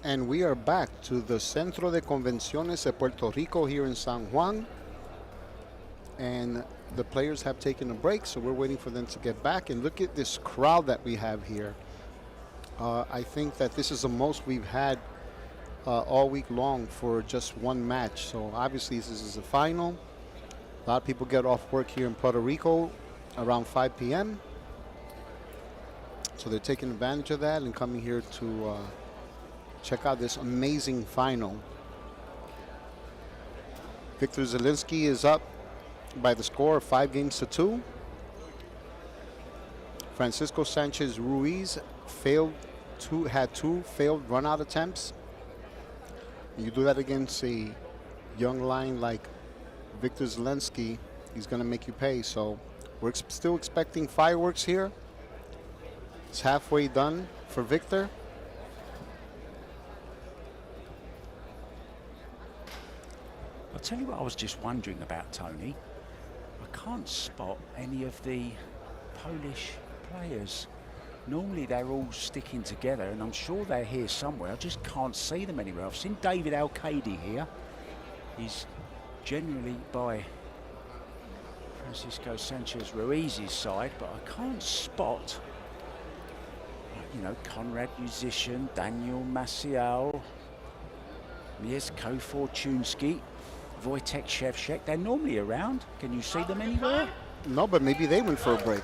And we are back to the Centro de Convenciones de Puerto Rico here in San Juan. And the players have taken a break, so we're waiting for them to get back. And look at this crowd that we have here. I think that this is the most we've had all week long for just one match. So obviously this is the final. A lot of people get off work here in Puerto Rico around 5 p.m. So they're taking advantage of that and coming here to check out this amazing final. Wiktor Zielinski is up by the score of 5-2. Francisco Sanchez Ruiz had two failed run-out attempts. You do that against a young line like Wiktor Zielinski, he's going to make you pay. So we're still expecting fireworks here. It's halfway done for Wiktor. I'll tell you what I was just wondering about, Tony. I can't spot any of the Polish players. Normally they're all sticking together, and I'm sure they're here somewhere. I just can't see them anywhere. I've seen David Arcadi here. He's generally by Francisco Sanchez Ruiz's side, but I can't spot, you know, Konrad Musician, Daniel Maciel, Mieszko Fortunski, Wojtek Szewczak. They're normally around. Can you see them anywhere? No, but maybe they went for a break.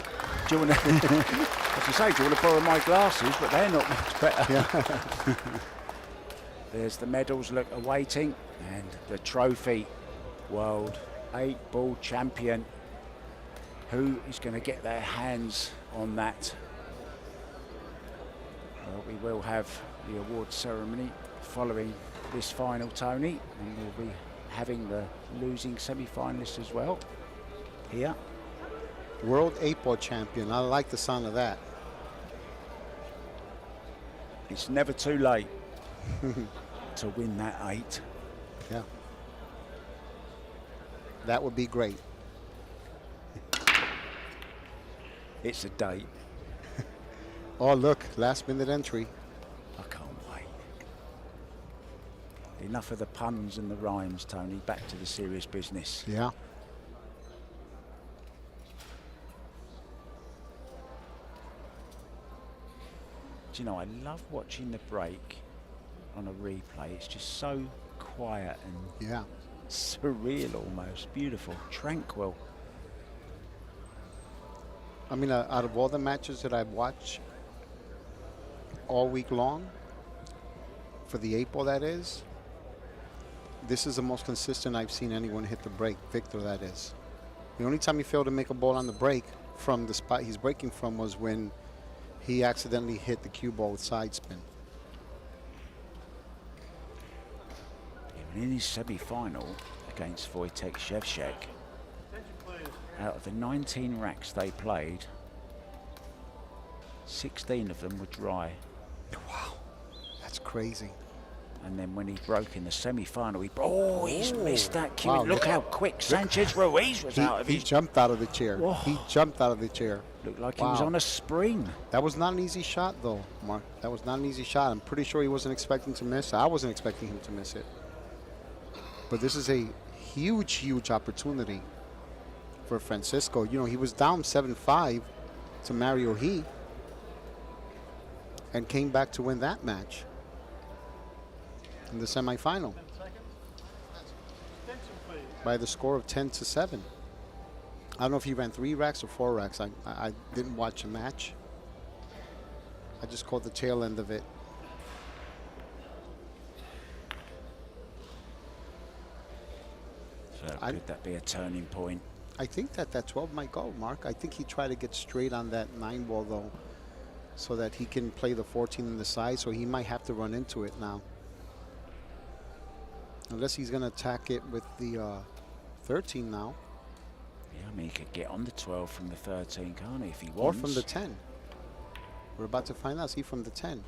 Do you want to, as you say, do you want to borrow my glasses? But they're not much better. Yeah. There's the medals look awaiting, and the trophy, World 8-ball champion. Who is going to get their hands on that? Well, we will have the award ceremony following this final, Tony, and we'll be having the losing semi-finalists as well here. World 8-ball champion. I like the sound of that. It's never too late to win that 8. Yeah. That would be great. It's a date. Oh, look, last minute entry. I can't wait. Enough of the puns and the rhymes, Tony. Back to the serious business. Yeah. Do you know, I love watching the break on a replay. It's just so quiet and Yeah. surreal almost. Beautiful, tranquil. I mean, out of all the matches that I've watched all week long, for the 8-ball that is, this is the most consistent I've seen anyone hit the break. Wiktor, that is. The only time he failed to make a ball on the break from the spot he's breaking from was when he accidentally hit the cue ball with side spin. In his semi-final against Wojtek Szewczak, out of the 19 racks they played, 16 of them were dry. Wow, that's crazy. And then when he broke in the semi-final, he's missed that cue. Wow, Look how quick Sanchez Ruiz was out of He his. jumped out of the chair. Whoa. He jumped out of the chair. Looked like he was on a spring. That was not an easy shot, though, Mark. That was not an easy shot. I'm pretty sure he wasn't expecting to miss. I wasn't expecting him to miss it. But this is a huge, huge opportunity for Francisco. You know, he was down 7-5 to Mario He and came back to win that match in the semifinal by the score of 10-7. I don't know if he ran 3 racks or 4 racks. I didn't watch a match. I just caught the tail end of it. So could that be a turning point? I think that 12 might go, Mark. I think he tried to get straight on that 9-ball, though, so that he can play the 14 on the side, so he might have to run into it now. Unless he's going to attack it with the 13 now. Yeah, I mean, he could get on the 12 from the 13, can't he, if he Or wants? from the 10. We're about to find out. See, from the 10.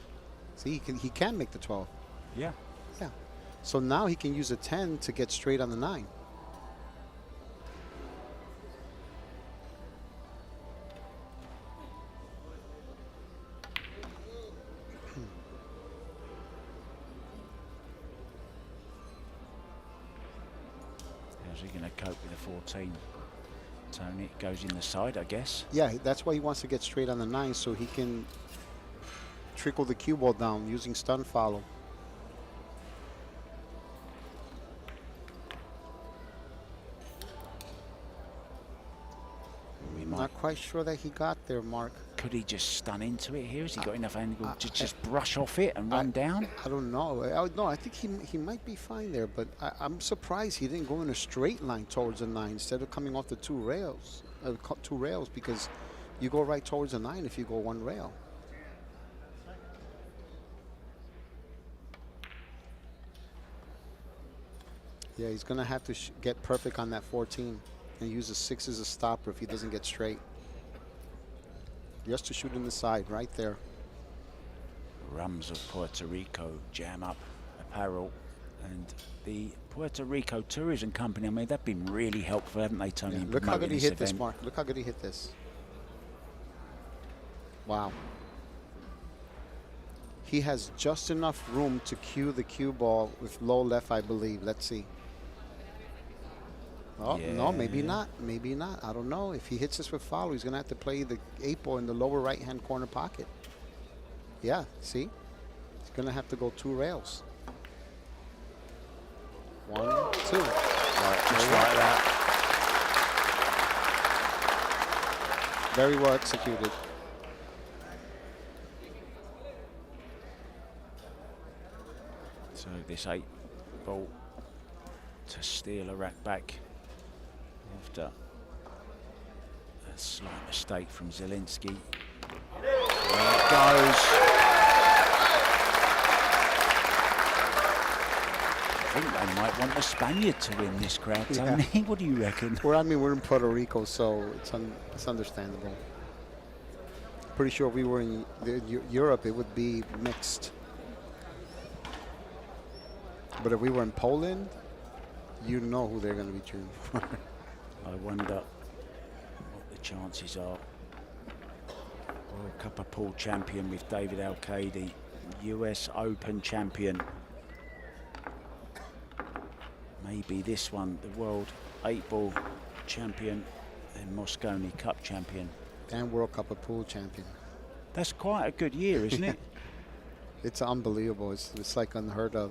See, he can make the 12. Yeah. Yeah. So now he can use a 10 to get straight on the 9. How's he going to cope with the 14? Tony, it goes in the side, I guess. Yeah, that's why he wants to get straight on the 9 so he can trickle the cue ball down using stun follow. Not quite sure that he got there, Mark. Could he just stun into it here? Has he got enough angle to just brush off it and run down? I don't know. No, I think he might be fine there, but I'm surprised he didn't go in a straight line towards the 9 instead of coming off the 2 rails. Because you go right towards the 9 if you go 1 rail. Yeah, he's going to have to get perfect on that 14 and use a 6 as a stopper if he doesn't get straight. Just to shoot in the side, right there. Rums of Puerto Rico Jam Up Apparel and the Puerto Rico Tourism Company. I mean, they've been really helpful, haven't they, Tony? Yeah, in look how good he promoting hit this, event? Mark. Look how good he hit this. Wow. He has just enough room to cue the cue ball with low left, I believe. Let's see. Oh, no, maybe not. Maybe not. I don't know. If he hits this with foul, he's going to have to play the 8-ball in the lower right-hand corner pocket. Yeah, see? He's going to have to go 2 rails. 1, 2. Right, just like that. Very well executed. So this 8-ball to steal a rack back after a slight mistake from Zielinski. There it goes. I think they might want the Spaniard to win this crowd, Tony. Yeah. What do you reckon? Well, I mean, we're in Puerto Rico, so it's understandable. Pretty sure if we were in Europe, it would be mixed. But if we were in Poland, you know who they're going to be cheering for. I wonder what the chances are. World Cup of Pool champion with David Alcady, US Open champion. Maybe this one, the World 8-ball champion and Mosconi Cup champion. And World Cup of Pool champion. That's quite a good year, isn't it? It's unbelievable. It's like unheard of.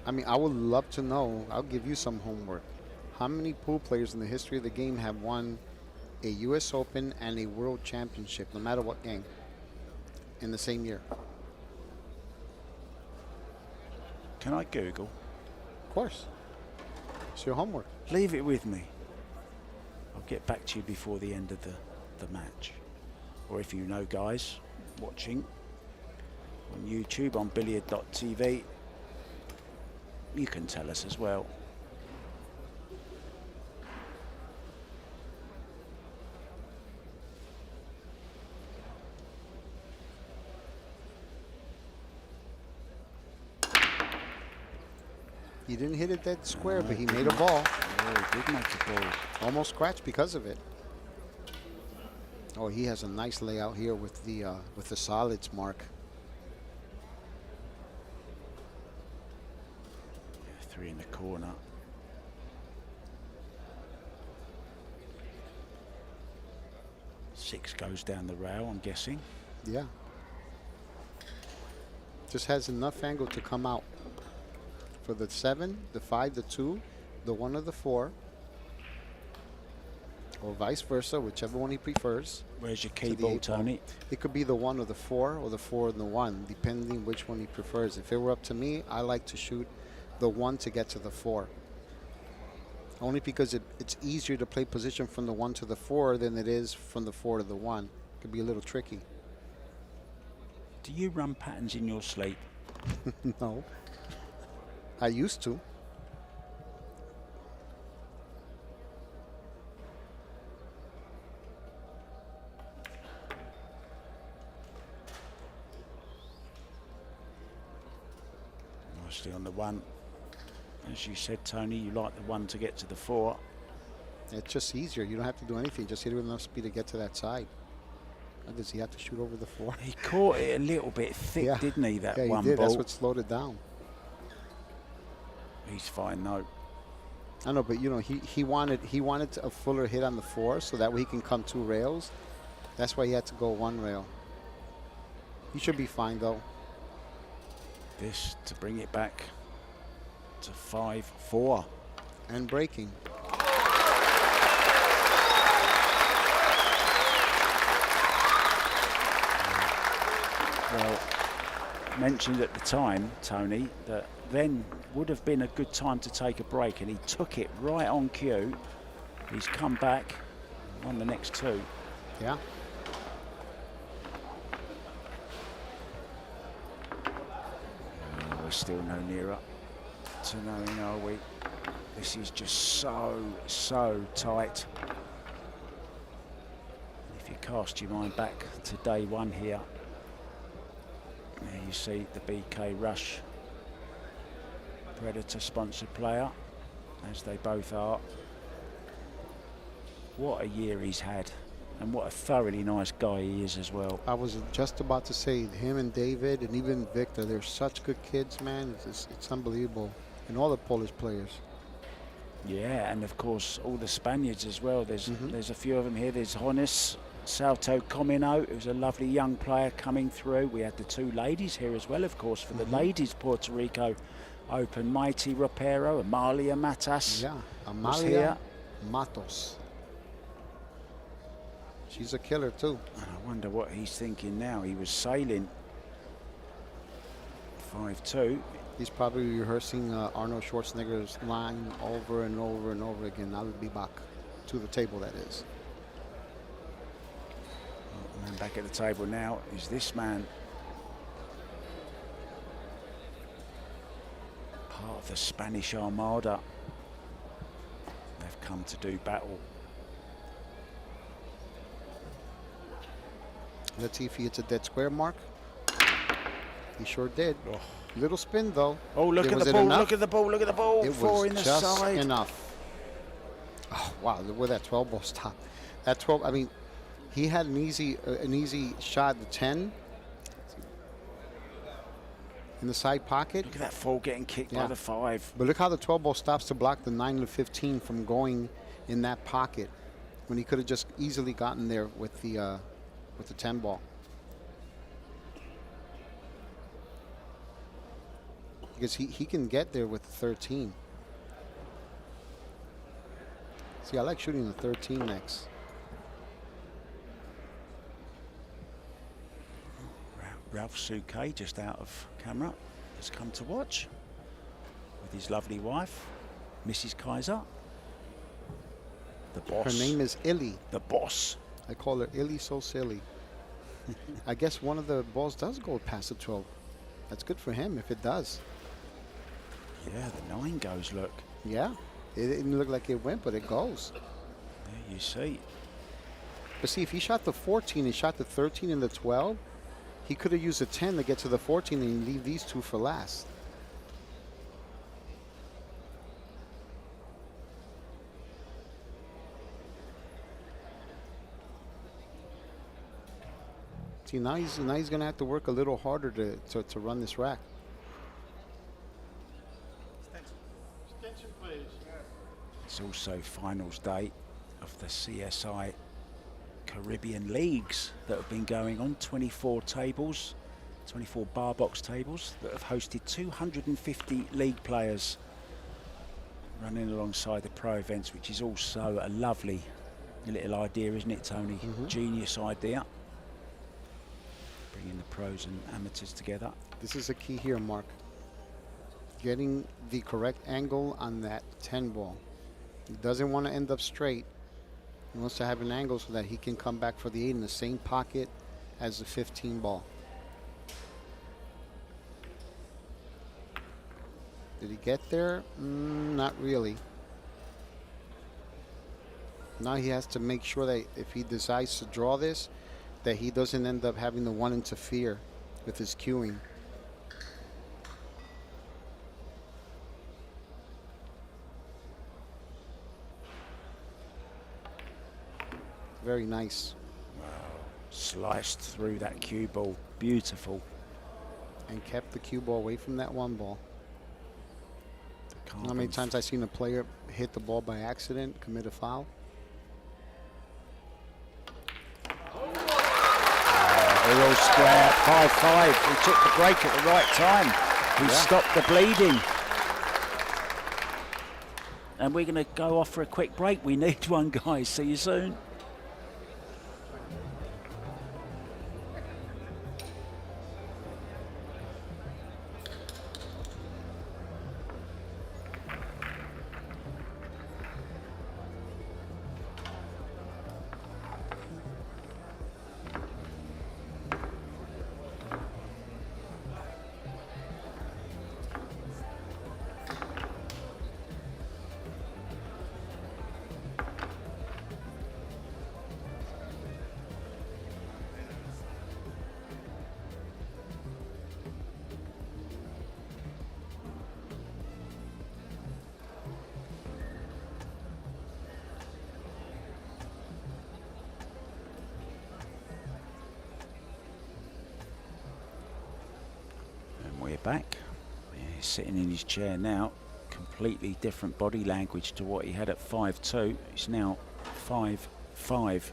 I mean, I would love to know. I'll give you some homework. How many pool players in the history of the game have won a U.S. Open and a World Championship, no matter what game, in the same year? Can I Google? Of course. It's your homework. Leave it with me. I'll get back to you before the end of the match. Or if you know guys watching on YouTube on billiard.tv, you can tell us as well. He didn't hit it that square, but he made a ball. Oh, he did make a ball. Almost scratched because of it. Oh, he has a nice layout here with the solids, Mark. 3 in the corner. Six goes down the rail, I'm guessing. Yeah. Just has enough angle to come out. For the 7, the 5, the 2, the 1 or the 4. Or vice versa, whichever one he prefers. Where's your key ball, Tony? It could be the 1 or the 4, or the 4 and the 1, depending which one he prefers. If it were up to me, I like to shoot the 1 to get to the 4. Only because it's easier to play position from the 1 to the 4 than it is from the 4 to the 1. It could be a little tricky. Do you run patterns in your sleep? No. I used to. Mostly on the 1. As you said, Tony, you like the 1 to get to the 4. It's just easier. You don't have to do anything. Just hit it with enough speed to get to that side. Or does he have to shoot over the 4? He caught it a little bit thick, Yeah. didn't he, that Yeah, one he did. ball? That's what slowed it down. He's fine, though. I know, but you know, he wanted a fuller hit on the 4 so that way he can come 2 rails. That's why he had to go 1 rail. He should be fine though. This to bring it back to 5-4. And breaking. Well, mentioned at the time, Tony, that then would have been a good time to take a break, and he took it right on cue. He's come back, won the next 2. Yeah. we're still no nearer to knowing, are we? This is just so tight. If you cast your mind back to day one here, there you see the BK Rush Predator sponsored player, as they both are. What a year he's had, and what a thoroughly nice guy he is as well. I was just about to say, him and David and even Wiktor, they're such good kids, man. It's unbelievable. And all the Polish players. Yeah, and of course all the Spaniards as well. There's a few of them here. There's Jonas Salto Comino, who's a lovely young player coming through. We had the two ladies here as well, of course, for the ladies Puerto Rico Open. Mighty Ropero, Amalia Matas. Yeah, Amalia Matos. She's a killer too. And I wonder what he's thinking now. He was sailing 5-2. He's probably rehearsing Arnold Schwarzenegger's line over and over and over again. I'll be back to the table, that is. And back at the table now is this man. Part of the Spanish Armada. They've come to do battle. Let's see if he hits a dead square mark. He sure did. Oh. Little spin though. Oh, look at the ball, look at the ball, look at the ball. It Four was in the just side. enough. Oh, wow, look where that 12 ball stopped. That 12, I mean, he had an easy shot, the 10. In the side pocket. Look at that 4 getting kicked by the 5. But look how the 12 ball stops to block the 9 and the 15 from going in that pocket when he could have just easily gotten there with the 10 ball. Because he can get there with the 13. See, I like shooting the 13 next. Ralph Souquet, just out of camera, has come to watch with his lovely wife, Mrs. Kaiser. The boss. Her name is Illy. The boss. I call her Illy so silly. I guess one of the balls does go past the 12. That's good for him if it does. Yeah, the 9 goes, look. Yeah, it didn't look like it went, but it goes. There you see. But see, if he shot the 14 and shot the 13 and the 12, he could have used the 10 to get to the 14 and leave these two for last. See, now he's going to have to work a little harder to run this rack. Extension, please. It's also finals day of the CSI Caribbean Leagues that have been going on. 24 tables, 24 bar box tables that have hosted 250 league players running alongside the pro events, which is also a lovely little idea, isn't it, Tony? Genius idea. Bringing the pros and amateurs together. This is a key here, Mark. Getting the correct angle on that 10 ball. He doesn't want to end up straight. He wants to have an angle so that he can come back for the 8 in the same pocket as the 15 ball. Did he get there? Not really. Now he has to make sure that if he decides to draw this, that he doesn't end up having the 1 interfere with his cueing. Very nice. Wow. Sliced through that cue ball. Beautiful. And kept the cue ball away from that 1 ball. How many times I've seen a player hit the ball by accident, commit a foul? All square, 5-5. He took the break at the right time. He stopped the bleeding. And we're going to go off for a quick break. We need one, guys. See you soon. back. He's sitting in his chair now. Completely different body language to what he had at 5-2. He's now 5-5.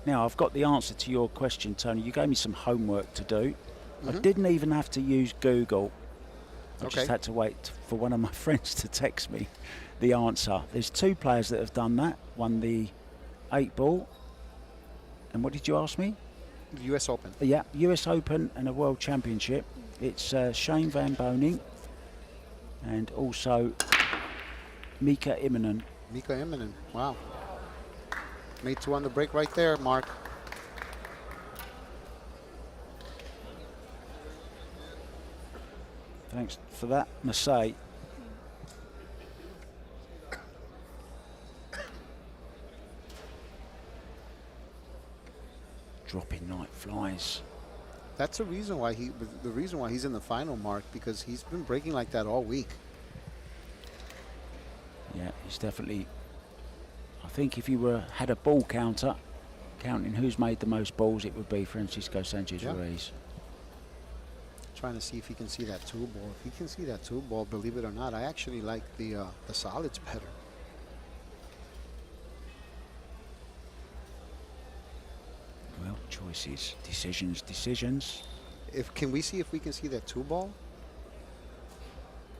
Now, I've got the answer to your question, Tony. You gave me some homework to do. I didn't even have to use Google. I just had to wait for one of my friends to text me the answer. There's 2 players that have done that. Won the 8-ball. And what did you ask me? The U.S. Open. Yeah, U.S. Open and a World Championship. It's Shane Van Boening and also Mika Immonen. Mika Immonen, wow. Made 2 on the break right there, Mark. Thanks for that, Masai. Dropping like flies. That's the reason why he's in the final, Mark, because he's been breaking like that all week. Yeah, he's definitely. I think if you had a ball counter, counting who's made the most balls, it would be Francisco Sanchez Ruiz. Trying to see if he can see that 2-ball. If he can see that 2-ball, believe it or not, I actually like the solids better. Well, choices, decisions. Can we see if we can see that 2-ball?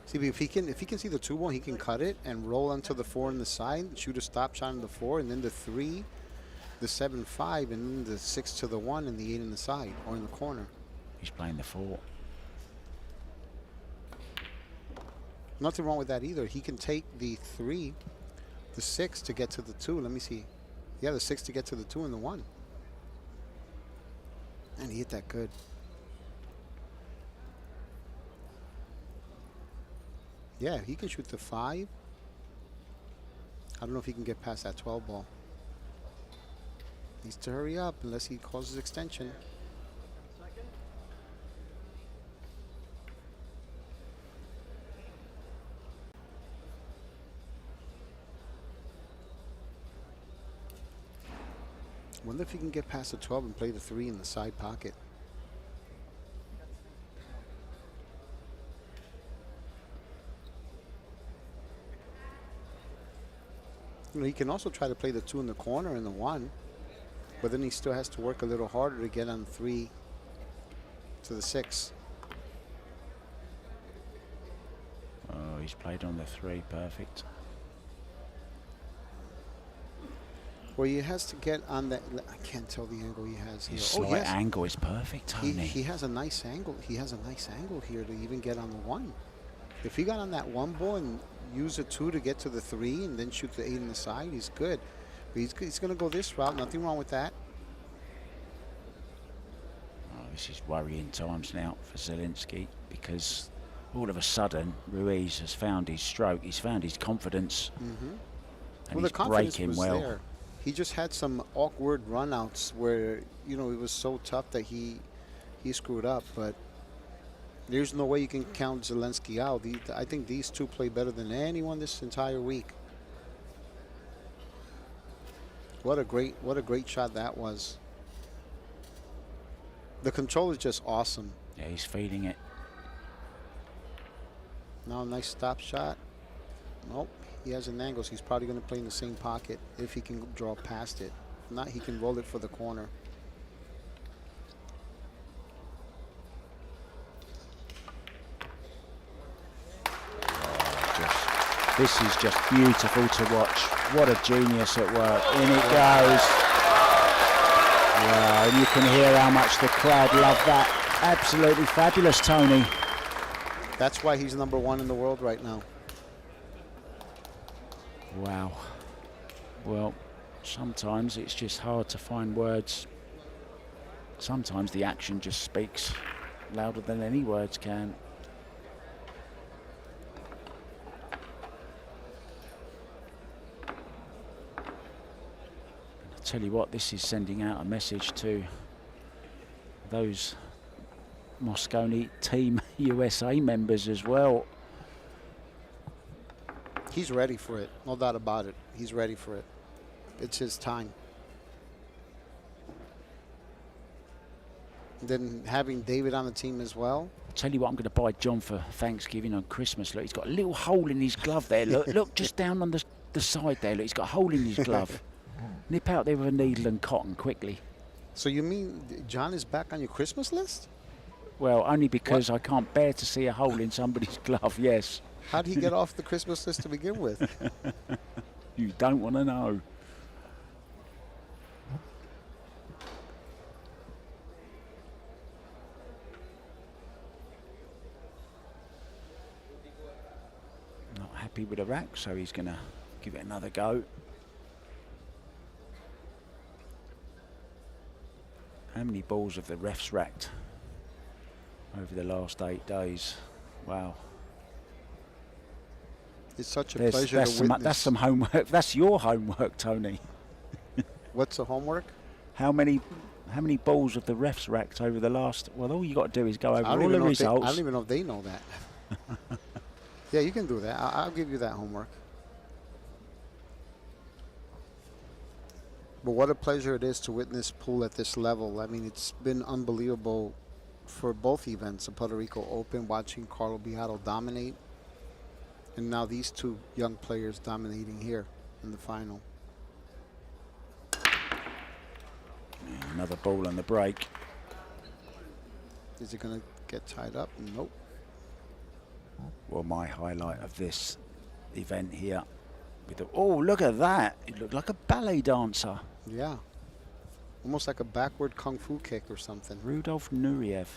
See, if he can see the 2-ball, he can cut it and roll onto the 4 on the side, shoot a stop shot on the 4, and then the 3, the 7-5, and then the 6 to the 1 and the 8 in the side or in the corner. He's playing the 4. Nothing wrong with that either. He can take the 3, the 6 to get to the 2. Let me see. Yeah, the 6 to get to the 2 and the 1. And he hit that good. Yeah, he can shoot the 5. I don't know if he can get past that 12-ball. Needs to hurry up unless he causes extension. Wonder if he can get past the 12 and play the 3 in the side pocket. You know, he can also try to play the 2 in the corner and the 1, but then he still has to work a little harder to get on 3 to the 6. Oh, he's played on the 3, perfect. Well, he has to get on that. I can't tell the angle he has here. His slight angle is perfect, Tony. He has a nice angle. He has a nice angle here to even get on the 1. If he got on that 1 ball and use a 2 to get to the 3 and then shoot the 8 in the side, he's good. But he's going to go this route. Nothing wrong with that. Oh, this is worrying times now for Zielinski because all of a sudden Ruiz has found his stroke. He's found his confidence. And he's breaking well. There. He just had some awkward runouts where, you know, it was so tough that he screwed up. But there's no way you can count Zielinski out. I think these 2 play better than anyone this entire week. What a great shot that was. The control is just awesome. Yeah, he's feeding it. Now a nice stop shot. Nope. He has an angle, so he's probably going to play in the same pocket if he can draw past it. If not, he can roll it for the corner. This is just beautiful to watch. What a genius at work. In it goes. Wow, and you can hear how much the crowd love that. Absolutely fabulous, Tony. That's why he's #1 in the world right now. Wow. Well, sometimes it's just hard to find words. Sometimes the action just speaks louder than any words can. I'll tell you what, this is sending out a message to those Mosconi Team USA members as well. He's ready for it, no doubt about it. He's ready for it. It's his time. Then having David on the team as well. Tell you what, I'm going to buy John for Thanksgiving and Christmas. Look, he's got a little hole in his glove there. Look, look, just down on the side there. Look, he's got a hole in his glove. Nip out there with a needle and cotton quickly. So you mean John is back on your Christmas list? Well, only because I can't bear to see a hole in somebody's glove, yes. How did he get off the Christmas list to begin with? You don't want to know. Not happy with the rack, so he's going to give it another go. How many balls have the refs racked over the last 8 days? Wow. It's such a pleasure to witness. That's some homework. That's your homework, Tony. What's the homework? How many balls have the refs racked over the last? Well, all you got to do is go over all the results. I don't even know if they know that. Yeah, you can do that. I'll give you that homework. But what a pleasure it is to witness pool at this level. I mean, it's been unbelievable for both events, the Puerto Rico Open, watching Carlo Biado dominate, and now these two young players dominating here in the final. Another ball on the break. Is it going to get tied up? Nope. Well, my highlight of this event here. With the, oh, look at that. It looked like a ballet dancer. Yeah. Almost like a backward kung fu kick or something. Rudolf Nureyev.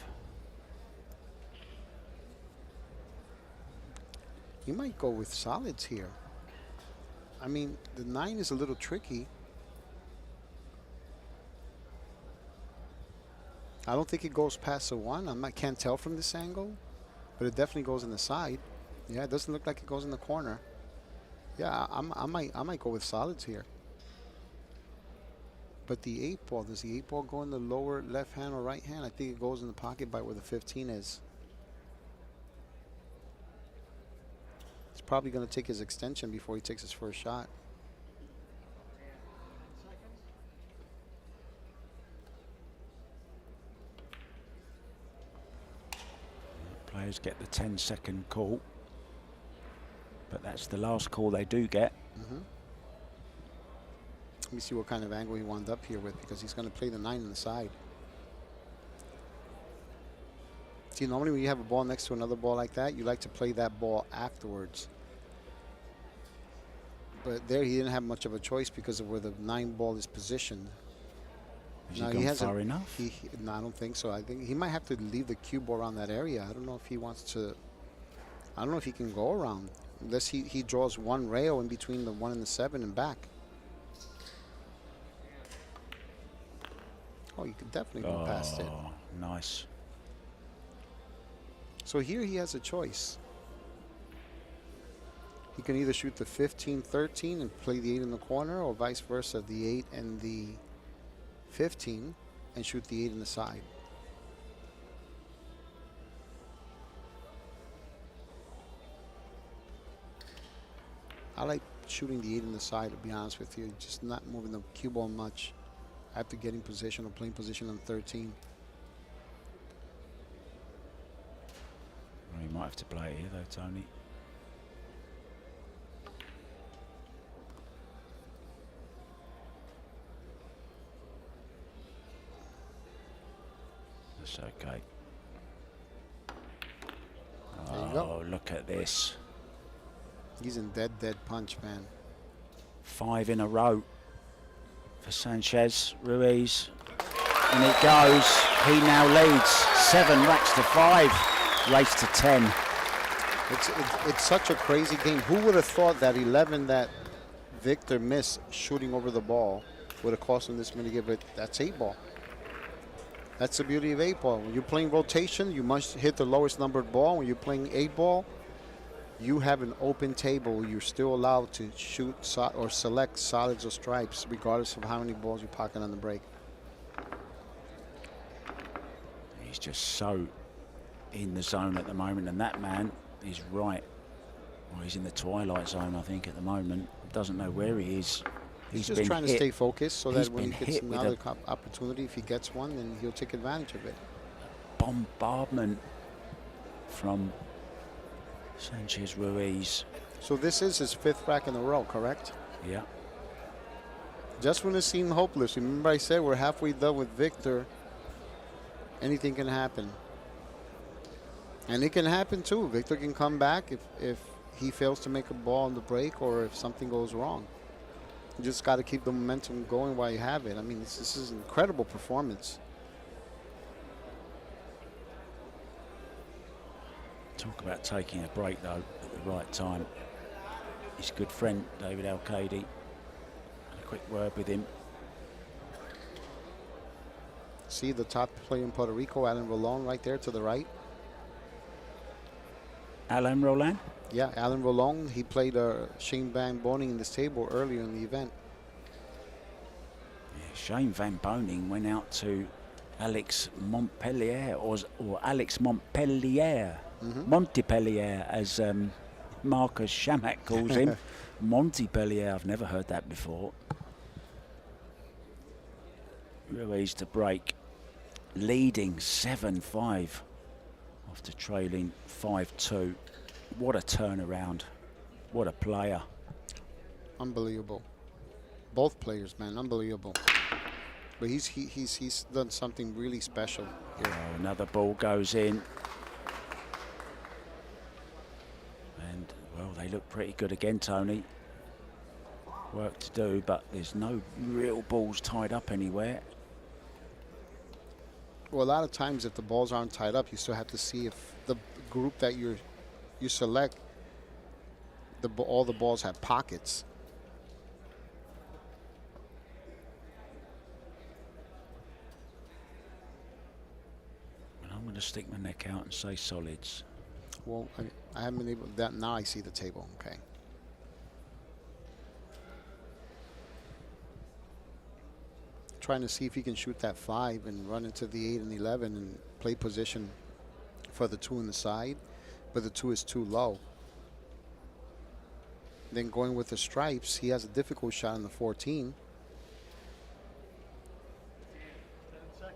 You might go with solids here. I mean, the 9 is a little tricky. I don't think it goes past the 1. I can't tell from this angle, but it definitely goes in the side. Yeah, it doesn't look like it goes in the corner. Yeah, I might go with solids here. But the 8 ball, does the 8 ball go in the lower left hand or right hand? I think it goes in the pocket by where the 15 is. He's probably going to take his extension before he takes his first shot. Players get the 10-second call. But that's the last call they do get. Let me see what kind of angle he wound up here with, because he's going to play the 9 on the side. See, normally when you have a ball next to another ball like that, you like to play that ball afterwards. But there he didn't have much of a choice because of where the 9 ball is positioned. Has he gone far enough? No, I don't think so. I think he might have to leave the cue ball around that area. I don't know if he wants to. I don't know if he can go around. Unless he draws one rail in between the 1 and the 7 and back. Oh, you could definitely go past it. Nice. So here he has a choice. He can either shoot the 15-13 and play the 8 in the corner, or vice versa, the 8 and the 15 and shoot the 8 in the side. I like shooting the 8 in the side, to be honest with you. Just not moving the cue ball much after getting position or playing position on 13. Well, you might have to play it here though, Tony. That's okay. There you go. Oh, look at this. He's in dead punch, man. 5 in a row for Sanchez, Ruiz, and it goes. He now leads 7 racks to 5, race to 10. It's such a crazy game. Who would have thought that 11 that Wiktor missed shooting over the ball would have cost him this many games? But that's 8 ball. That's the beauty of 8 ball. When you're playing rotation, you must hit the lowest numbered ball. When you're playing 8 ball, you have an open table. You're still allowed to shoot or select solids or stripes, regardless of how many balls you pocket on the break. He's just so in the zone at the moment, and that man is right. Well, he's in the twilight zone, I think, at the moment. Doesn't know where he is. He's just trying to stay focused so that when he gets another opportunity, if he gets one, then he'll take advantage of it. bombardment from Sanchez Ruiz. So this is his 5th rack in a row, correct? Yeah. Just when it seemed hopeless, remember I said we're halfway done with Wiktor. Anything can happen. And it can happen too. Wiktor can come back if he fails to make a ball on the break or if something goes wrong. You just got to keep the momentum going while you have it. I mean, this is an incredible performance. Talk about taking a break, though, at the right time. His good friend, David Arcadi, had a quick word with him. See the top player in Puerto Rico, Alan Rolón, right there to the right. Alain Roland? Yeah, Alan Rolón. He played Shane Van Boning in this table earlier in the event. Yeah, Shane Van Boning went out to Alex Montpellier, or Alex Montpellier. Montpellier, as Marcus Shamak calls him. Montpellier, I've never heard that before. Ruiz to break, leading 7-5 after trailing 5-2. What a turnaround. What a player. Unbelievable. Both players, man, unbelievable. But he's done something really special here. Oh, another ball goes in. And, well, they look pretty good again, Tony. Work to do, but there's no real balls tied up anywhere. Well, a lot of times if the balls aren't tied up, you still have to see if the group that you select, all the balls have pockets. And I'm going to stick my neck out and say solids. Well, I haven't been able to, that now I see the table, okay. Trying to see if he can shoot that 5 and run into the 8 and 11 and play position for the 2 on the side, but the 2 is too low. Then going with the stripes, he has a difficult shot on the 14. 10 seconds.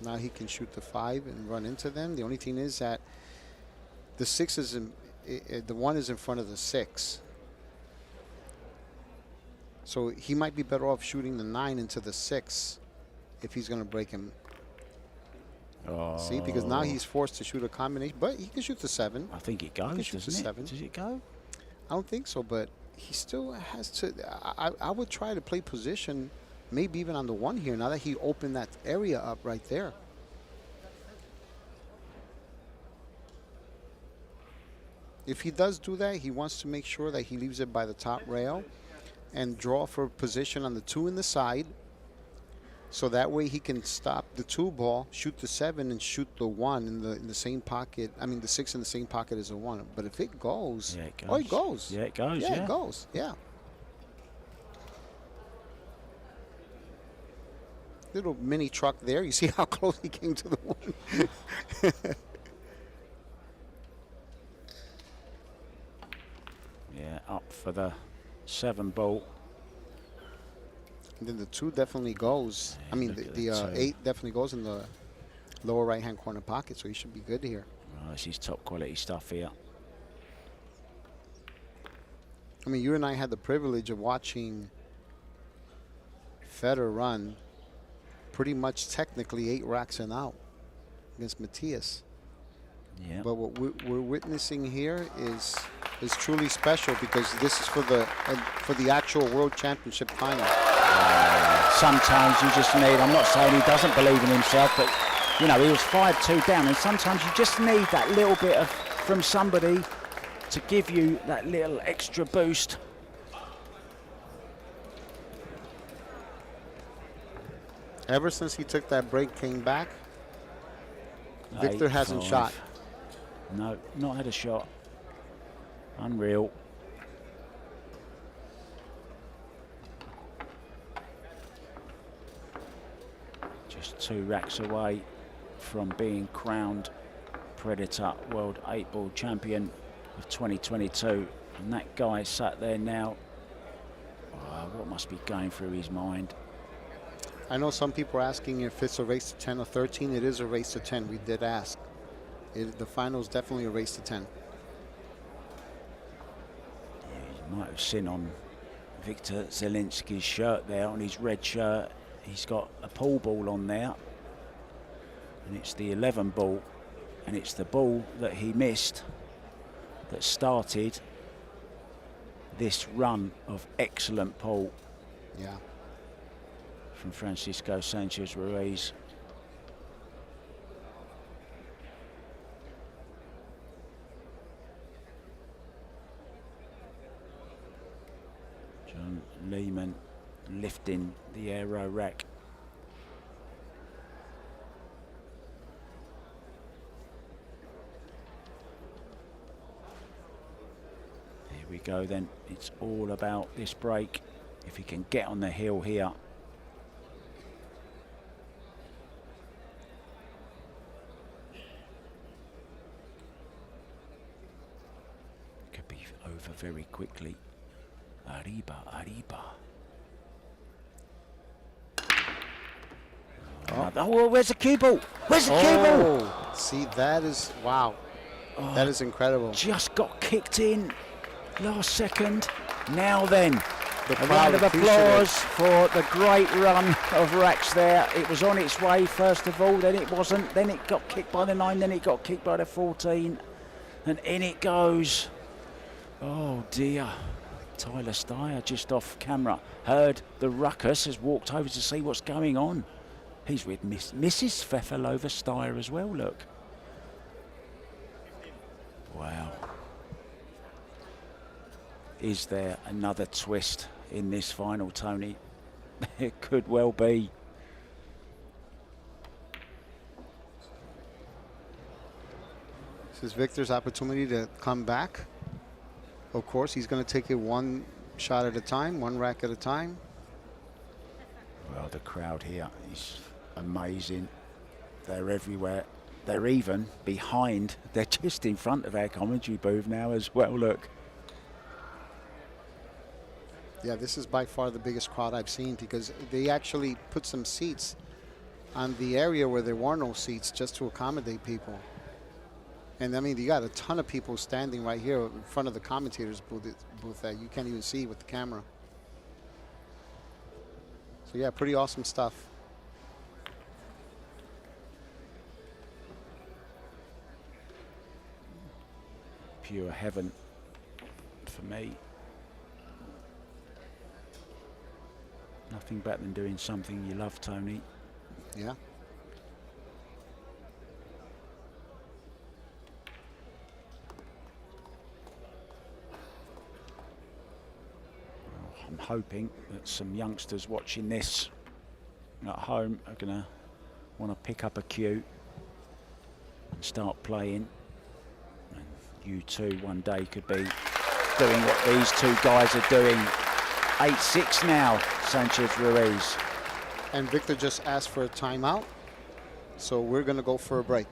Now he can shoot the 5 and run into them. The only thing is that the 6 is the 1 is in front of the 6. So he might be better off shooting the 9 into the 6 if he's going to break him. Oh. See, because now he's forced to shoot a combination, but he can shoot the 7. I think it goes, shoot the doesn't it? 7. Does it go? I don't think so, but he still has to. I would try to play position, maybe even on the 1 here, now that he opened that area up right there. If he does do that, he wants to make sure that he leaves it by the top rail and draw for position on the 2 in the side, so that way he can stop the 2 ball, shoot the 7, and shoot the 1 in the same pocket. I mean, the 6 in the same pocket as the 1. But if it goes, Yeah, it goes. oh, it goes. Yeah, it goes. Yeah, Yeah, it goes. Yeah. Little mini truck there. You see how close he came to the 1. Yeah, up for the 7 ball. And then the 2 definitely goes. Yeah, I mean, look at the the 2. 8 definitely goes in the lower right-hand corner pocket, so he should be good here. Oh, this is top quality stuff here. I mean, you and I had the privilege of watching Federer run pretty much technically 8 racks and out against Matthias. Yeah. But what we're witnessing here is truly special, because this is for the actual World Championship final. Sometimes you just need, I'm not saying he doesn't believe in himself, but, you know, he was 5-2 down, and sometimes you just need that little bit of from somebody to give you that little extra boost. Ever since he took that break, came back, Wiktor hasn't 8-5. shot. No, not had a shot. Unreal. Just 2 racks away from being crowned Predator World 8-Ball Champion of 2022. And that guy sat there now. Oh, what must be going through his mind? I know some people are asking if it's a race to 10 or 13. It is a race to 10. We did ask. The final is definitely a race to 10. You might have seen on Wiktor Zielinski's shirt there, on his red shirt, he's got a pool ball on there. And it's the 11 ball. And it's the ball that he missed that started this run of excellent pool. Yeah. From Francisco Sanchez Ruiz. John Lehman lifting the aero rack. Here we go then. It's all about this break. If he can get on the hill here. Could be over very quickly. Arriba, arriba. Oh, where's the cue ball? Where's the cue ball? See, that is, wow. That is incredible. Just got kicked in last second. Now then, The a round of appreciate applause for the great run of racks there. It was on its way first of all, then it wasn't, then it got kicked by the 9, then it got kicked by the 14, and in it goes. Oh dear. Tyler Steyer just off camera. Heard the ruckus, has walked over to see what's going on. He's with Mrs. Fefalova Steyer as well, look. Wow. Is there another twist in this final, Tony? It could well be. This is Wiktor's opportunity to come back. Of course, he's going to take it one shot at a time, one rack at a time. Well, the crowd here is amazing. They're everywhere. They're even behind. They're just in front of our commentary booth now as well, look. Yeah, this is by far the biggest crowd I've seen because they actually put some seats on the area where there were no seats just to accommodate people. And I mean, you got a ton of people standing right here in front of the commentators booth that you can't even see with the camera. So yeah, pretty awesome stuff. Pure heaven for me. Nothing better than doing something you love, Tony. Yeah. I'm hoping that some youngsters watching this at home are going to want to pick up a cue and start playing. And you too one day could be doing what these two guys are doing. 8-6 now, Sanchez Ruiz. And Wiktor just asked for a timeout, so we're going to go for a break.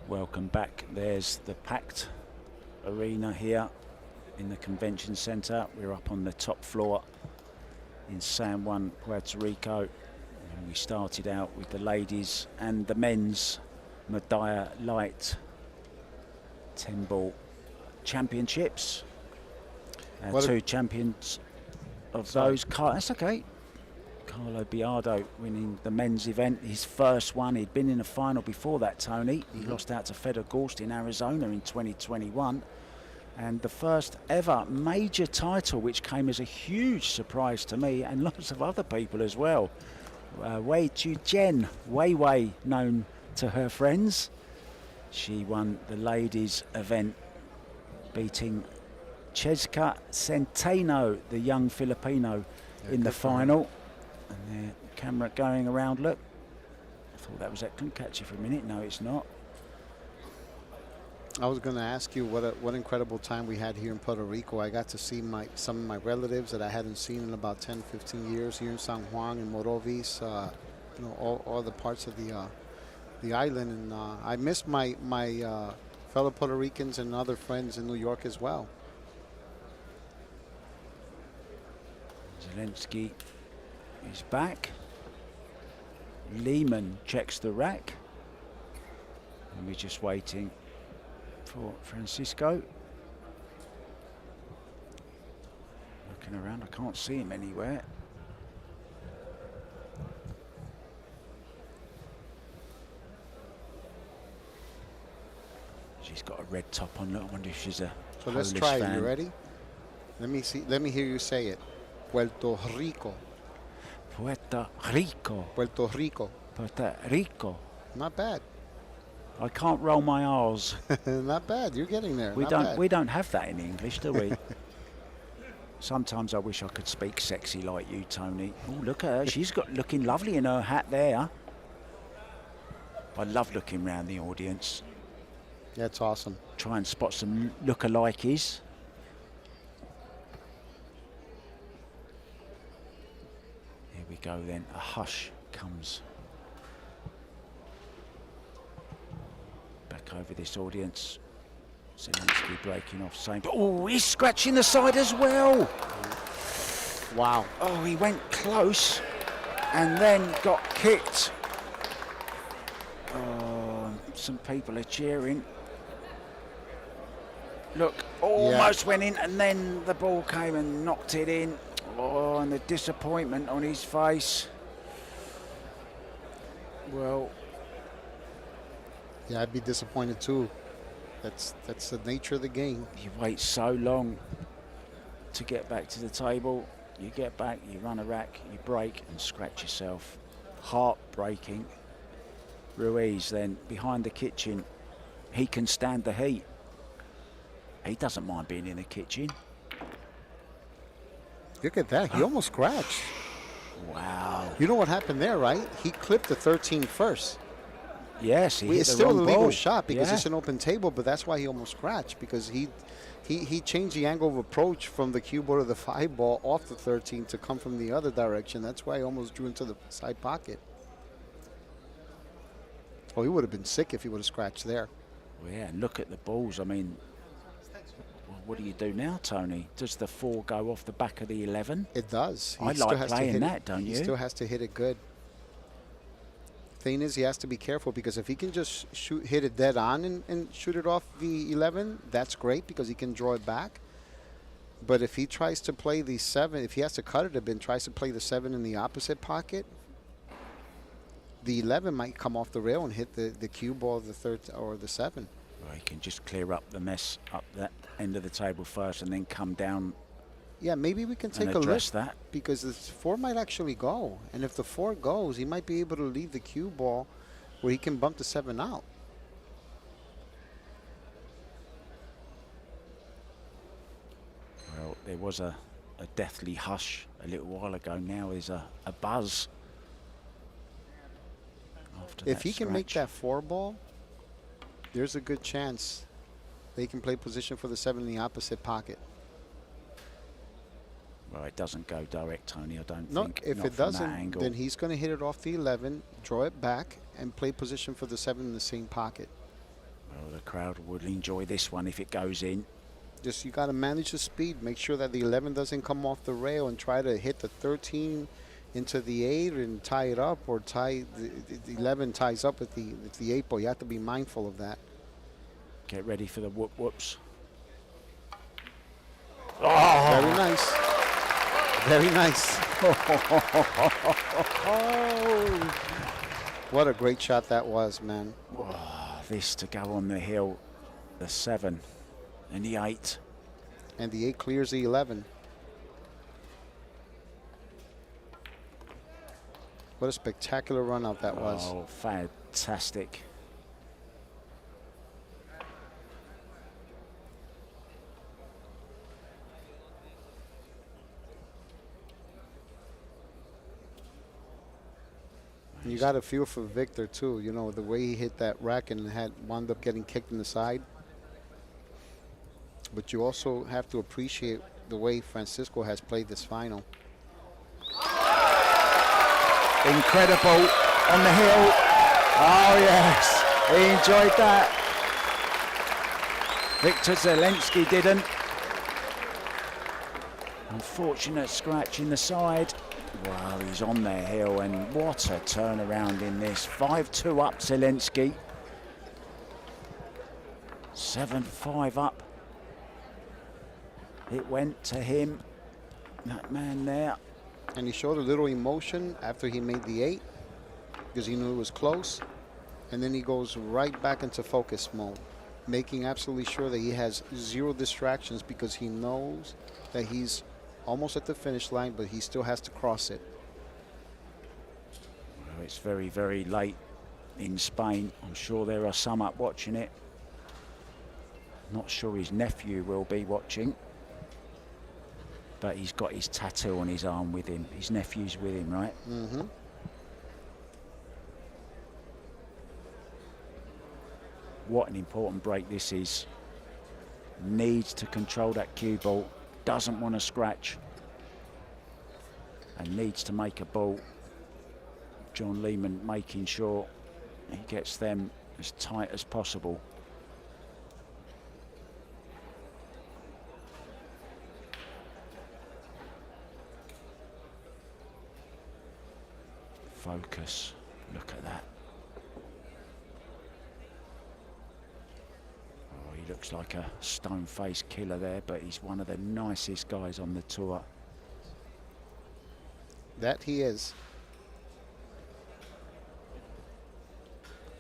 Welcome back. There's the packed arena here in the convention center. We're up on the top floor in San Juan, Puerto Rico. And we started out with the ladies and the men's Medalla Light 10-ball championships. Two champions of those. That's okay. Carlo Biardo winning the men's event, his first one. He'd been in the final before that, Tony. He lost out to Feder Gorst in Arizona in 2021. And the first ever major title, which came as a huge surprise to me and lots of other people as well. Wei Chu-jen, Wei known to her friends. She won the ladies event, beating Cheska Centeno, the young Filipino, in the final. And the camera going around, look. I thought that was it. Couldn't catch it for a minute. No, it's not. I was going to ask you what incredible time we had here in Puerto Rico. I got to see some of my relatives that I hadn't seen in about 10, 15 years here in San Juan and Robles, you know, all the parts of the island. And I missed my fellow Puerto Ricans and other friends in New York as well. Zielinski is back. Lehman checks the rack. And we're just waiting for Francisco. Looking around, I can't see him anywhere. She's got a red top on. Look, I wonder if she's a So let's Polish try fan. it. You ready? Let me see. Let me hear you say it. Puerto Rico. Puerto Rico. Puerto Rico. Puerto Rico. Not bad. I can't roll my R's. Not bad. You're getting there. We Not don't. bad. We don't have that in English, do we? Sometimes I wish I could speak sexy like you, Tony. Oh, look at her. She's got looking lovely in her hat there. I love looking around the audience. That's awesome. Try and spot some lookalikes. Here we go then. A hush comes back over this audience. Zielinski breaking off, saying, oh, he's scratching the side as well. Wow. Oh, he went close and then got kicked. Oh, some people are cheering. Look, almost went in, and then the ball came and knocked it in. Oh, and the disappointment on his face. Well, Yeah, I'd be disappointed too. That's the nature of the game. you wait so long to get back to the table. You get back, you run a rack, you break and scratch yourself. Heartbreaking. Ruiz then behind the kitchen. He can stand the heat. He doesn't mind being in the kitchen. Look at that. He almost scratched. Wow. You know what happened there, right? He clipped the 13 first. Yes, he hit It's the still a wrong legal ball. shot because Yeah. it's an open table, but that's why he almost scratched, because he changed the angle of approach from the cue ball to the 5 ball off the 13 to come from the other direction. That's why he almost drew into the side pocket. Oh, he would have been sick if he would have scratched there. Well, yeah, and look at the balls. I mean, well, what do you do now, Tony? Does the 4 go off the back of the 11? It does. I still like has to playing hit that, it. don't He you? still has to hit it good. Thing is, he has to be careful, because if he can just hit it dead on and shoot it off the 11, that's great because he can draw it back. But if he tries to play the 7, if he has to cut it a bit and tries to play the 7 in the opposite pocket, the 11 might come off the rail and hit the cue ball, the 3rd or the 7. Well, he can just clear up the mess up that end of the table first and then come down Yeah, maybe we can take and a look, address that. because the 4 might actually go. And if the 4 goes, he might be able to leave the cue ball where he can bump the 7 out. Well, there was a deathly hush a little while ago. Now there's a buzz. After If that he can make scratch. that 4 ball, there's a good chance they can play position for the 7 in the opposite pocket. Well, it doesn't go direct, Tony, I don't No, think. if not it from that doesn't, angle. then he's going to hit it off the 11, draw it back, and play position for the 7 in the same pocket. Well, the crowd would enjoy this one if it goes in. Just you got to manage the speed. Make sure that the 11 doesn't come off the rail and try to hit the 13 into the 8 and tie it up, or tie the 11 ties up with the 8 ball. You have to be mindful of that. Get ready for the whoop-whoops. Oh! Very nice. Very nice. What a great shot that was, man. Oh, this to go on the hill, the 7 and the 8. And the 8 clears the 11. What a spectacular run out that was. Oh, fantastic. And you got to feel for Wiktor too. You know, the way he hit that rack and had wound up getting kicked in the side. But you also have to appreciate the way Francisco has played this final. Incredible on the hill. Oh yes, he enjoyed that. Wiktor Zielinski didn't. Unfortunate scratch in the side. Wow, he's on the hill, and what a turnaround in this. 5-2 up Zielinski. 7-5 up. It went to him, that man there. And he showed a little emotion after he made the 8 because he knew it was close. And then he goes right back into focus mode, making absolutely sure that he has 0 distractions because he knows that he's almost at the finish line, but he still has to cross it. Well, it's very, very late in Spain. I'm sure there are some up watching it. Not sure his nephew will be watching. But he's got his tattoo on his arm with him. His nephew's with him, right? Mm-hmm. What an important break this is. Needs to control that cue ball. Doesn't want to scratch. And needs to make a ball. John Lehman making sure he gets them as tight as possible. Focus. Look at that. Oh, he looks like a stone-faced killer there, but he's one of the nicest guys on the tour. That he is.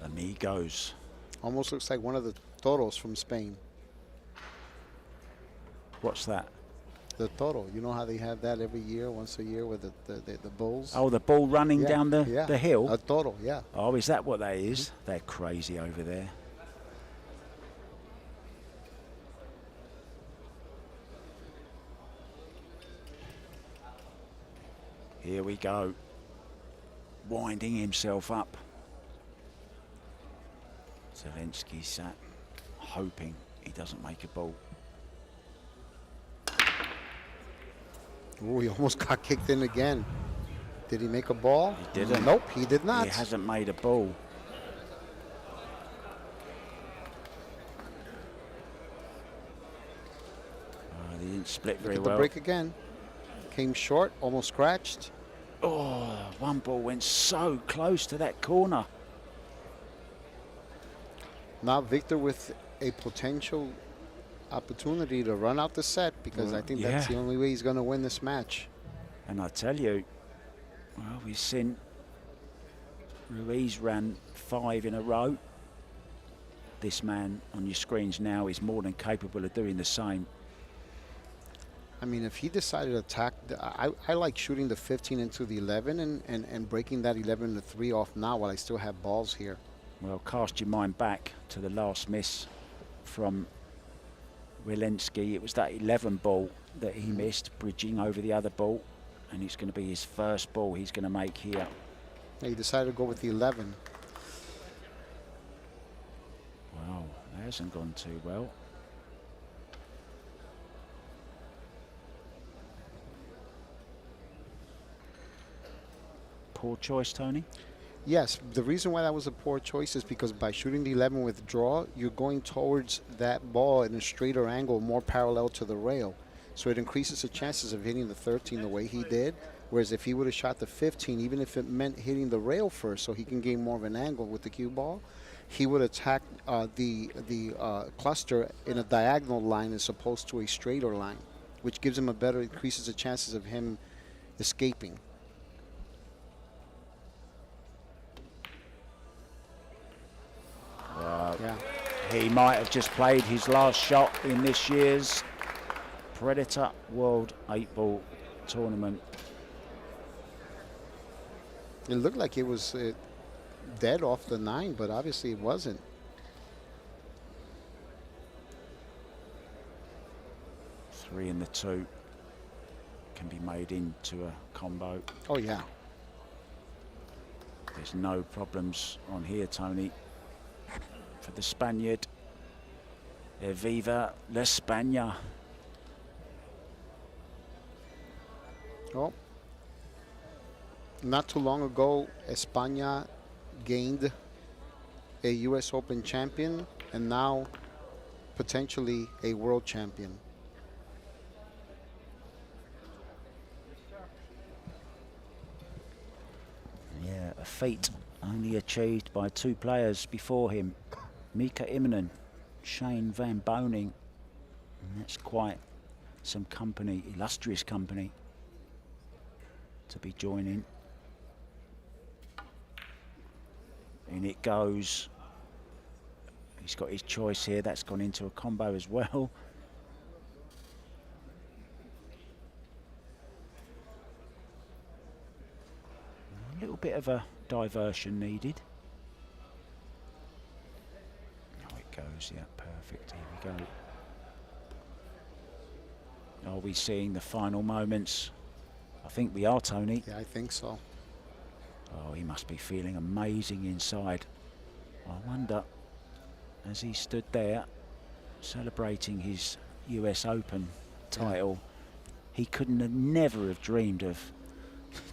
Amigos. Almost looks like one of the toros from Spain. What's that? The toro. You know how they have that every year, once a year, with the bulls? Oh, the ball running Yeah, down the hill? A toro, yeah. Oh, is that what that is? They're crazy over there. Here we go. Winding himself up. Zielinski sat hoping he doesn't make a ball. Oh, he almost got kicked in again. Did he make a ball? He didn't. Nope, he did not. He hasn't made a ball. He didn't split very Look at well. the break again. Came short, almost scratched. Oh, one ball went so close to that corner. Now Wiktor with a potential opportunity to run out the set, because I think that's the only way he's going to win this match. And I tell you, well, we've seen RUIZ ran 5 in a row. This man on your screens now is more than capable of doing the same. I mean, if he decided to attack, I like shooting the 15 into the 11 and breaking that 11 to 3 off now while I still have balls here. Well, cast your mind back to the last miss from Zielinski. It was that 11 ball that he missed, bridging over the other ball, and it's going to be his first ball he's going to make here. He decided to go with the 11. Wow, that hasn't gone too well. Poor choice, Tony. Yes, the reason why that was a poor choice is because by shooting the 11 with draw, you're going towards that ball in a straighter angle, more parallel to the rail. So it increases the chances of hitting the 13 the way he did. Whereas if he would have shot the 15, even if it meant hitting the rail first so he can gain more of an angle with the cue ball, he would attack the cluster in a diagonal line as opposed to a straighter line, which gives him a better, increases the chances of him escaping. Yeah. He might have just played his last shot in this year's Predator World 8-Ball Tournament. It looked like it was dead off the 9, but obviously it wasn't. Three and the 2 can be made into a combo. Oh, yeah. There's no problems on here, Tony. For the Spaniard, Viva la España. Oh, not too long ago, España gained a U.S. Open champion and now potentially a world champion. Yeah, a feat only achieved by 2 players before him. Mika Immonen, Shane Van Boning. And that's quite some company, illustrious company, to be joining. In it goes. He's got his choice here. That's gone into a combo as well. A little bit of a diversion needed. Oh, it goes. Yeah, perfect. Here we go. Are we seeing the final moments? I think we are, Tony. Yeah, I think so. Oh, he must be feeling amazing inside. I wonder, as he stood there celebrating his US Open title, he couldn't have never have dreamed of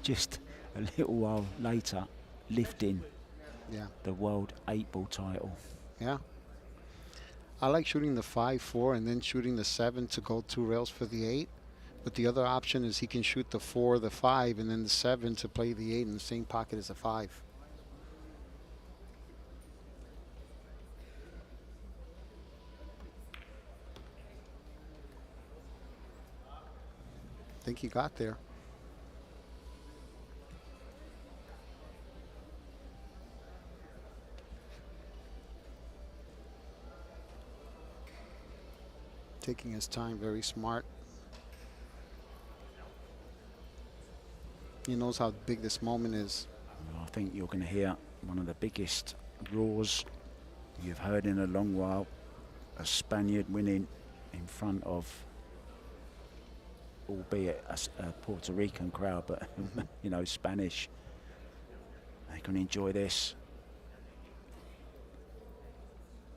just a little while later lifting the World 8-Ball title. Yeah. I like shooting the 5-4 and then shooting the 7 to go 2 rails for the 8. But the other option is he can shoot the 4, the 5, and then the 7 to play the 8 in the same pocket as the 5. I think he got there. Taking his time, very smart. He knows how big this moment is. I think you're going to hear one of the biggest roars you've heard in a long while. A Spaniard winning in front of, albeit a Puerto Rican crowd, but you know, Spanish. They can enjoy this.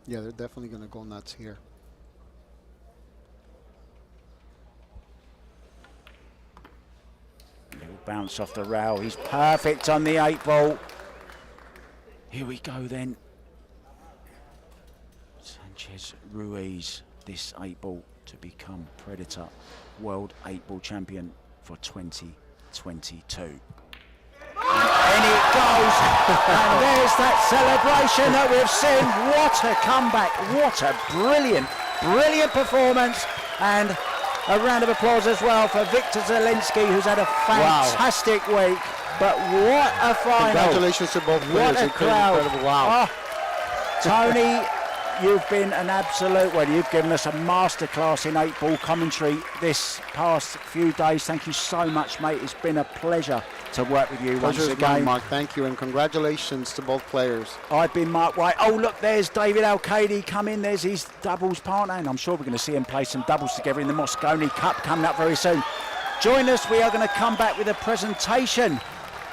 Yeah, they're definitely going to go nuts here. Little bounce off the rail. He's perfect on the 8-ball. Here we go then. Sanchez RUIZ, this 8-ball to become Predator World 8-Ball Champion for 2022. And it goes. And there's that celebration that we've seen. What a comeback. What a brilliant performance. And a round of applause as well for Wiktor Zielinski, who's had a fantastic week. But what a final. Congratulations to both players. What a crowd. Incredible. Wow. Oh, Tony, you've been an absolute, well, you've given us a masterclass in 8-ball commentary this past few days. Thank you so much, mate. It's been a pleasure to work with you once again. Mine, Mark. Thank you, and congratulations to both players. I've been Mark White. Oh, look, there's David Al-Qaedi come in. There's his doubles partner, and I'm sure we're going to see him play some doubles together in the Moscone Cup coming up very soon. Join us. We are going to come back with a presentation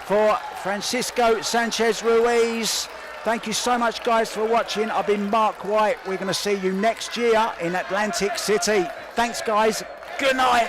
for Francisco Sanchez RUIZ. Thank you so much, guys, for watching. I've been Mark White. We're going to see you next year in Atlantic City. Thanks, guys. Good night.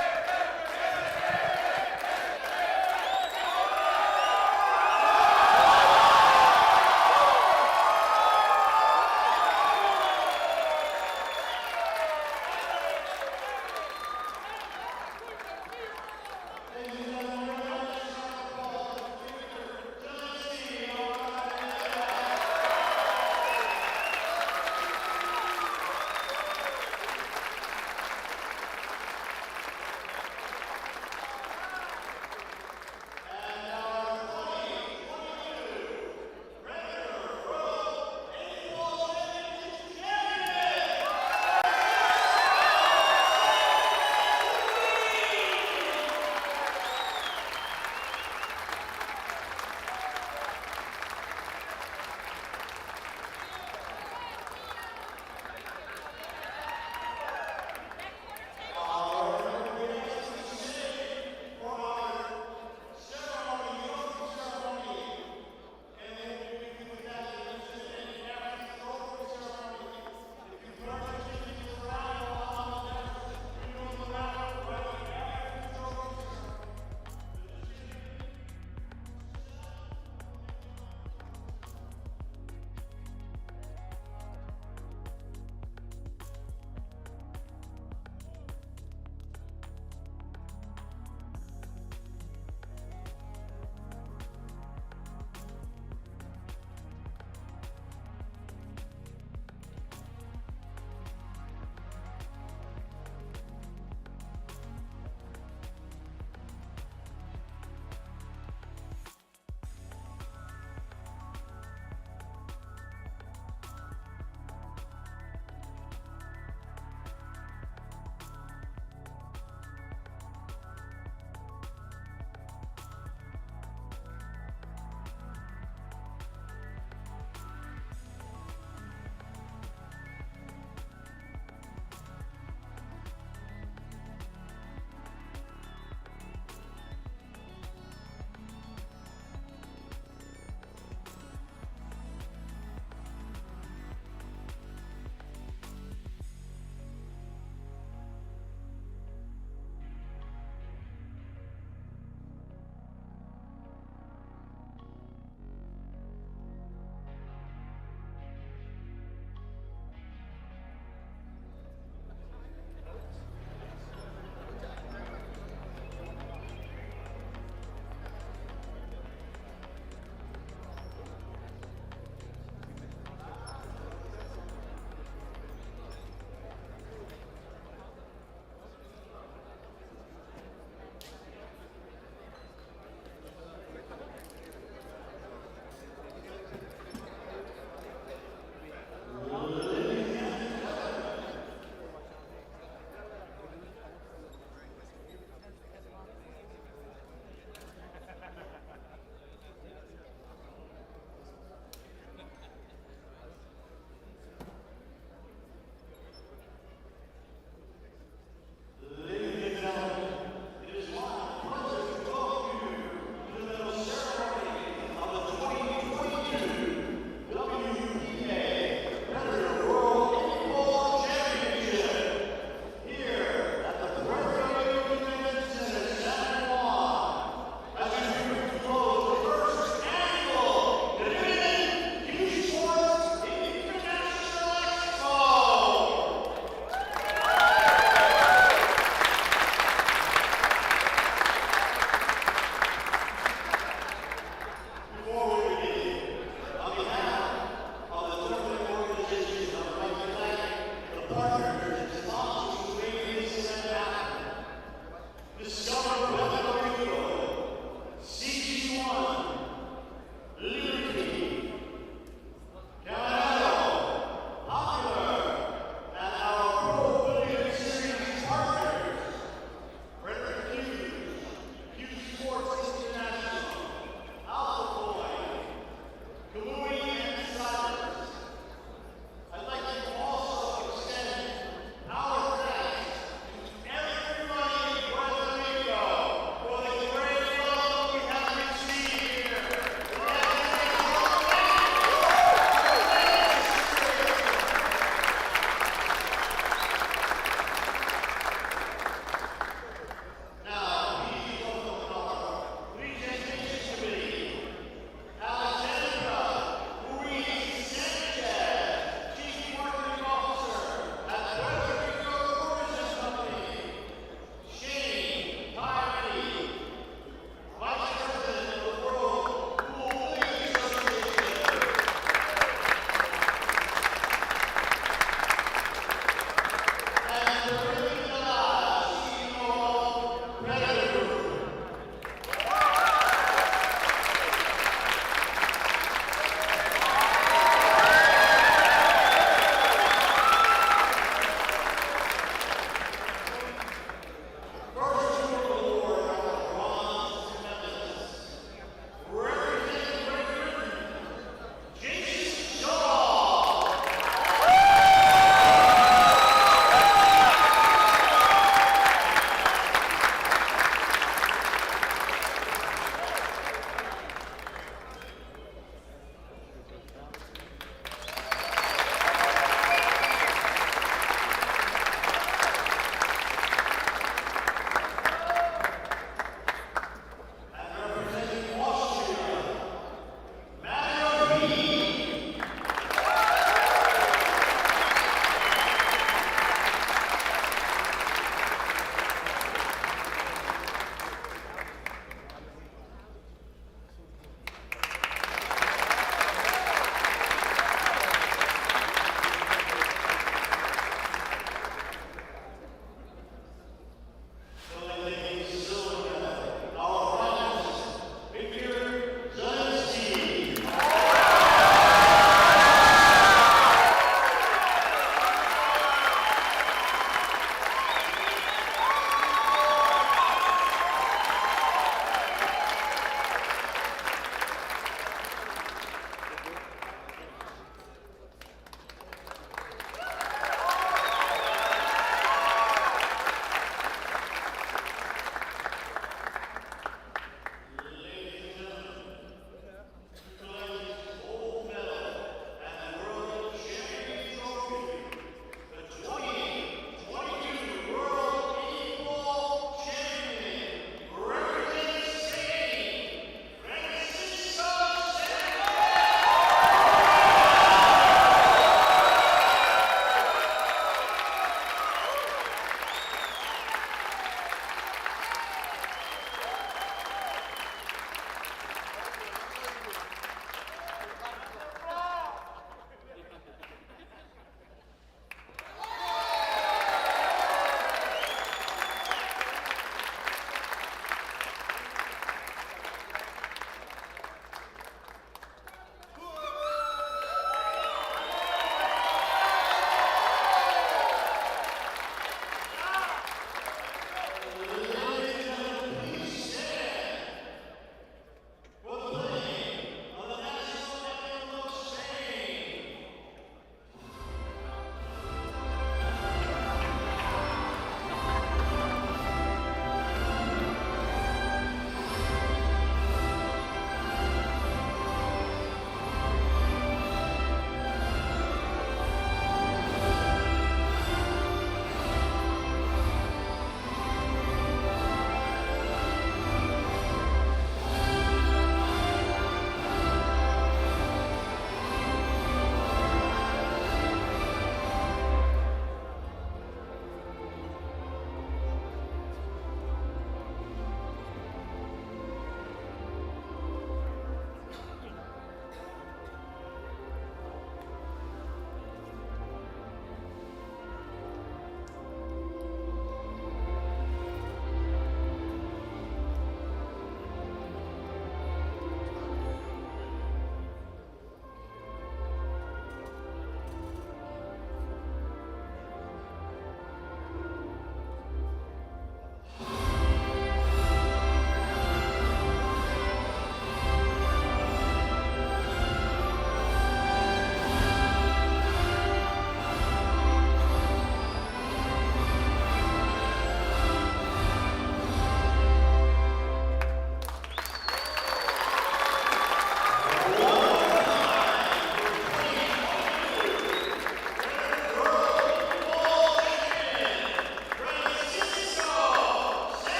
For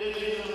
Ladies and